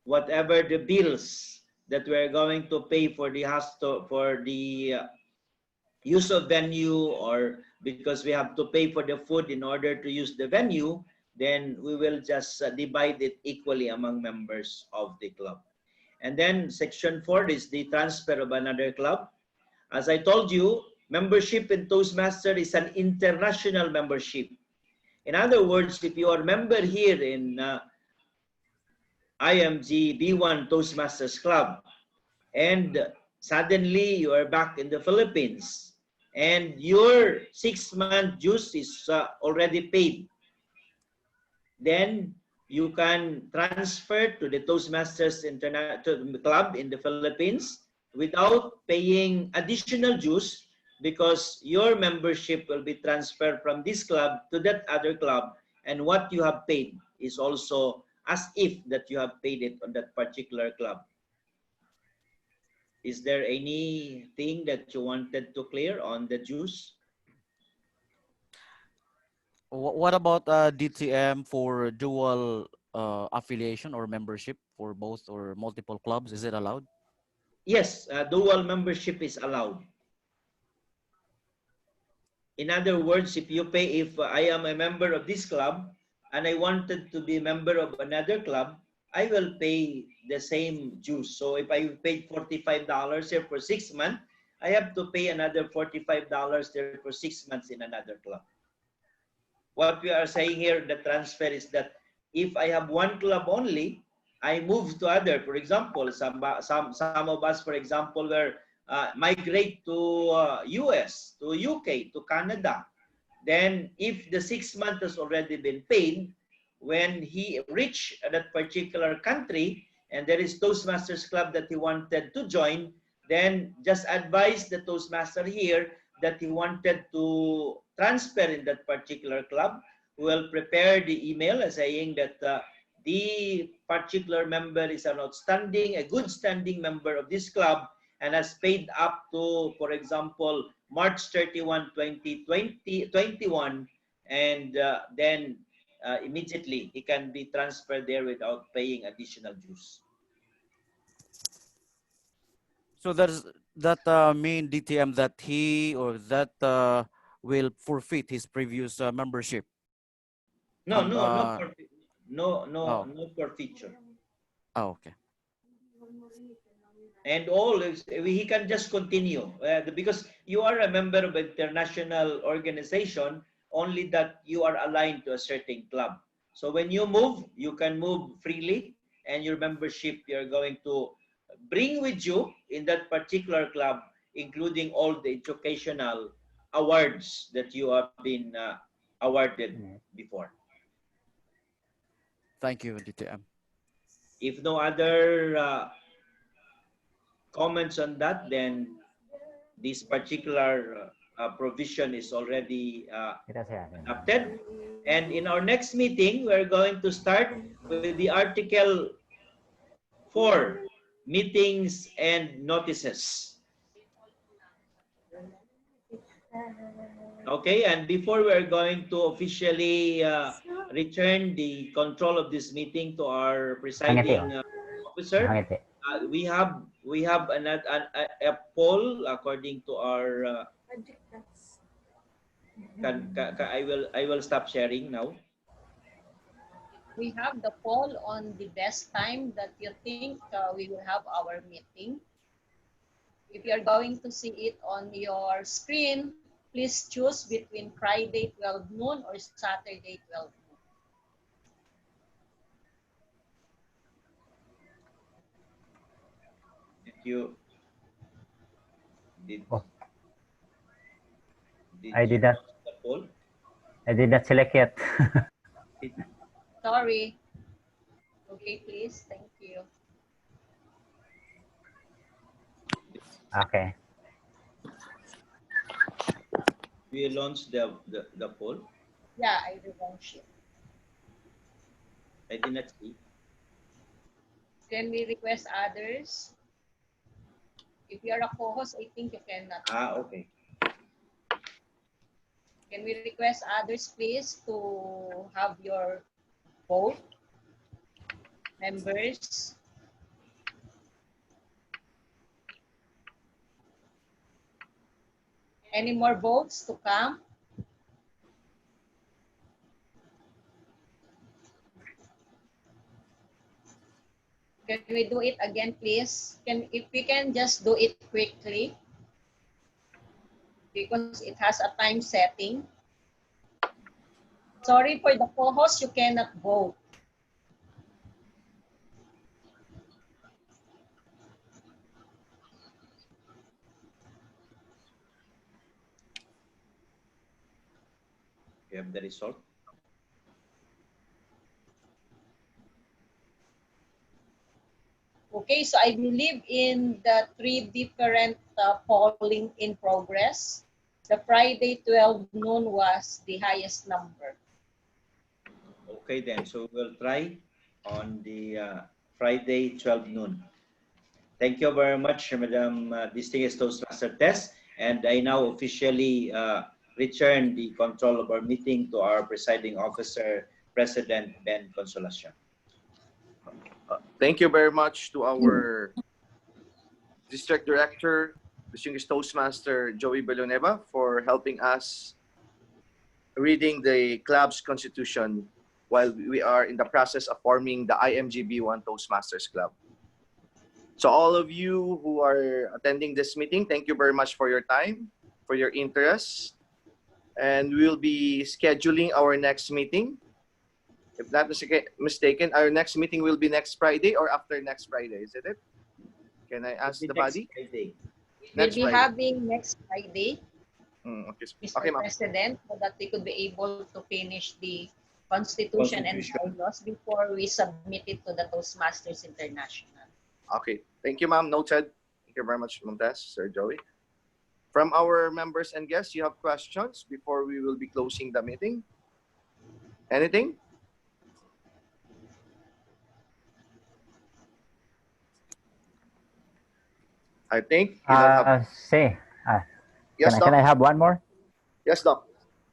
S19: whatever the bills that we're going to pay for the hostel, for the use of venue, or because we have to pay for the food in order to use the venue, then we will just divide it equally among members of the club. And then section 4 is the transfer of another club. As I told you, membership in Toastmaster is an international membership. In other words, if you are a member here in IMG B1 Toastmasters Club, and suddenly you are back in the Philippines, and your 6-month dues is already paid, then you can transfer to the Toastmasters Club in the Philippines without paying additional dues, because your membership will be transferred from this club to that other club, and what you have paid is also as if that you have paid it on that particular club. Is there anything that you wanted to clear on the dues?
S21: What about DTM for dual affiliation or membership for both or multiple clubs? Is it allowed?
S19: Yes, dual membership is allowed. In other words, if I am a member of this club and I wanted to be a member of another club, I will pay the same dues. So if I paid $45 here for 6 months, I have to pay another $45 there for 6 months in another club. What we are saying here, the transfer, is that if I have one club only, I move to other. For example, some of us, for example, were migrate to US, to UK, to Canada. Then if the 6 months has already been paid, when he reached that particular country and there is Toastmasters Club that he wanted to join, then just advise the Toastmaster here that he wanted to transfer in that particular club. We will prepare the email saying that the particular member is an outstanding, a good standing member of this club and has paid up to, for example, March 31, 2021, and then immediately he can be transferred there without paying additional dues.
S21: So that mean DTM that he or that will forfeit his previous membership.
S19: No, no forfeiture.
S21: Oh, okay.
S19: And all he can just continue because you are a member of an international organization, only that you are aligned to a certain club. So when you move, you can move freely, and your membership you're going to bring with you in that particular club, including all the educational awards that you have been awarded before.
S21: Thank you, DTM.
S19: If no other comments on that, then this particular provision is already adopted. And in our next meeting, we're going to start with the Article 4, meetings and notices. Okay, and before we're going to officially return the control of this meeting to our presiding officer, we have a poll according to our. I will stop sharing now.
S4: We have the poll on the best time that you think we will have our meeting. If you're going to see it on your screen, please choose between Friday 12 noon or Saturday 12 noon.
S19: Did you did
S20: Oh,
S19: did
S20: I
S19: you
S20: did not.
S19: post the poll?
S20: I did not select yet.
S4: Sorry. Okay, please. Thank you.
S20: Okay.
S19: Do you launch the poll?
S4: Yeah, I relaunched it.
S19: I did not see.
S4: Can we request others? If you're a co-host, I think you cannot.
S19: Okay.
S4: Can we request others, please, to have your vote? Members? Any more votes to come? Can we do it again, please? If we can just do it quickly, because it has a time setting. Sorry for the co-host, you cannot vote.
S19: You have the result.
S4: Okay, so I believe in the three different polling in progress. The Friday 12 noon was the highest number.
S19: Okay then, so we'll try on the Friday 12 noon. Thank you very much, Madam Distinguished Toastmaster Tess. And I now officially return the control of our meeting to our presiding officer, President Ben Consolacion.
S17: Thank you very much to our District Director, Distinguished Toastmaster Joey Belloneva, for helping us reading the club's constitution while we are in the process of forming the IMG B1 Toastmasters Club. So all of you who are attending this meeting, thank you very much for your time, for your interest. And we'll be scheduling our next meeting. If not mistaken, our next meeting will be next Friday or after next Friday, is it? Can I ask the body?
S19: Friday.
S4: We'll be having next Friday,
S17: Okay,
S4: Mr.
S17: okay,
S4: President, so that we could be able to finish the Constitution and bylaws before we submit it to the Toastmasters International.
S17: Okay, thank you, ma'am. Noted. Thank you very much, Montes, Sir Joey. From our members and guests, you have questions before we will be closing the meeting? Anything? I think you don't have.
S1: Yes,
S20: can I have one more?
S17: Yes, Doc.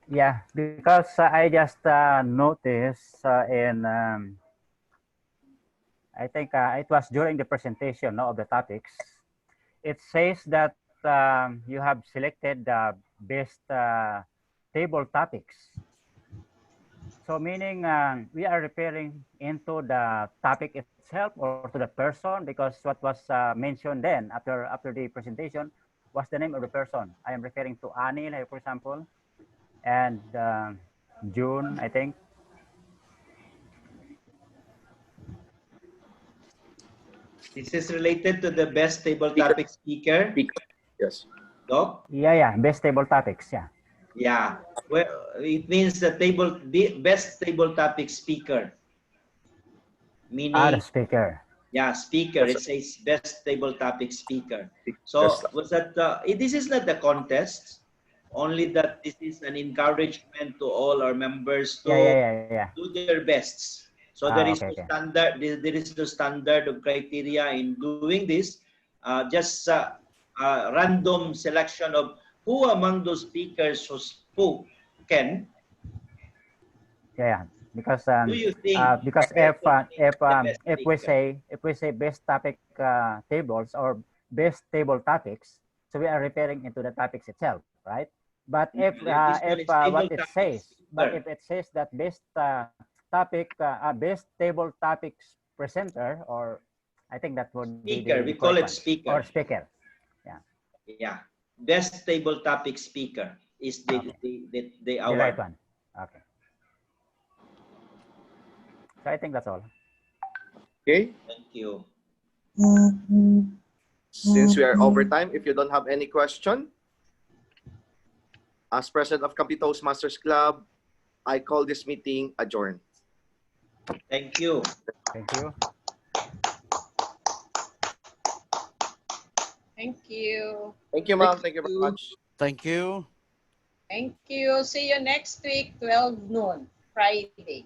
S20: Yeah, because I just noticed I think it was during the presentation of the topics. It says that you have selected the best table topics. So meaning we are referring into the topic itself or to the person, because what was mentioned then after the presentation was the name of the person. I am referring to Anil, for example, and June, I think.
S19: This is related to the best table topic speaker.
S17: Yes.
S19: Doc?
S20: Yeah, best table topics, yeah.
S19: Yeah, well, it means the best table topic speaker. Meaning,
S20: the speaker.
S19: Yeah, speaker. It says best table topic speaker. So was that? This is not the contest. Only that this is an encouragement to all our members to do their bests. So there is no standard. There is no standard of criteria in doing this. Just random selection of who among those speakers who spoke can.
S20: Yeah, because
S19: Do you think
S20: if we say best topic tables or best table topics, so we are referring into the topics itself, right? But if what it says, but if it says that best topic best table topics presenter, or I think that would
S19: speaker.
S20: be the
S19: We call it
S20: one.
S19: speaker.
S20: Or speaker. Yeah.
S19: Yeah. Best table topic speaker is the
S20: The
S19: award.
S20: right one. Okay. So I think that's all.
S17: Okay.
S19: Thank you.
S17: Since we are over time, if you don't have any question, as president of Kampi Toastmasters Club, I call this meeting adjourned.
S19: Thank you.
S20: Thank you.
S4: Thank you.
S17: Thank you, ma'am. Thank you very much.
S21: Thank you.
S4: Thank you. See you next week, 12 noon, Friday.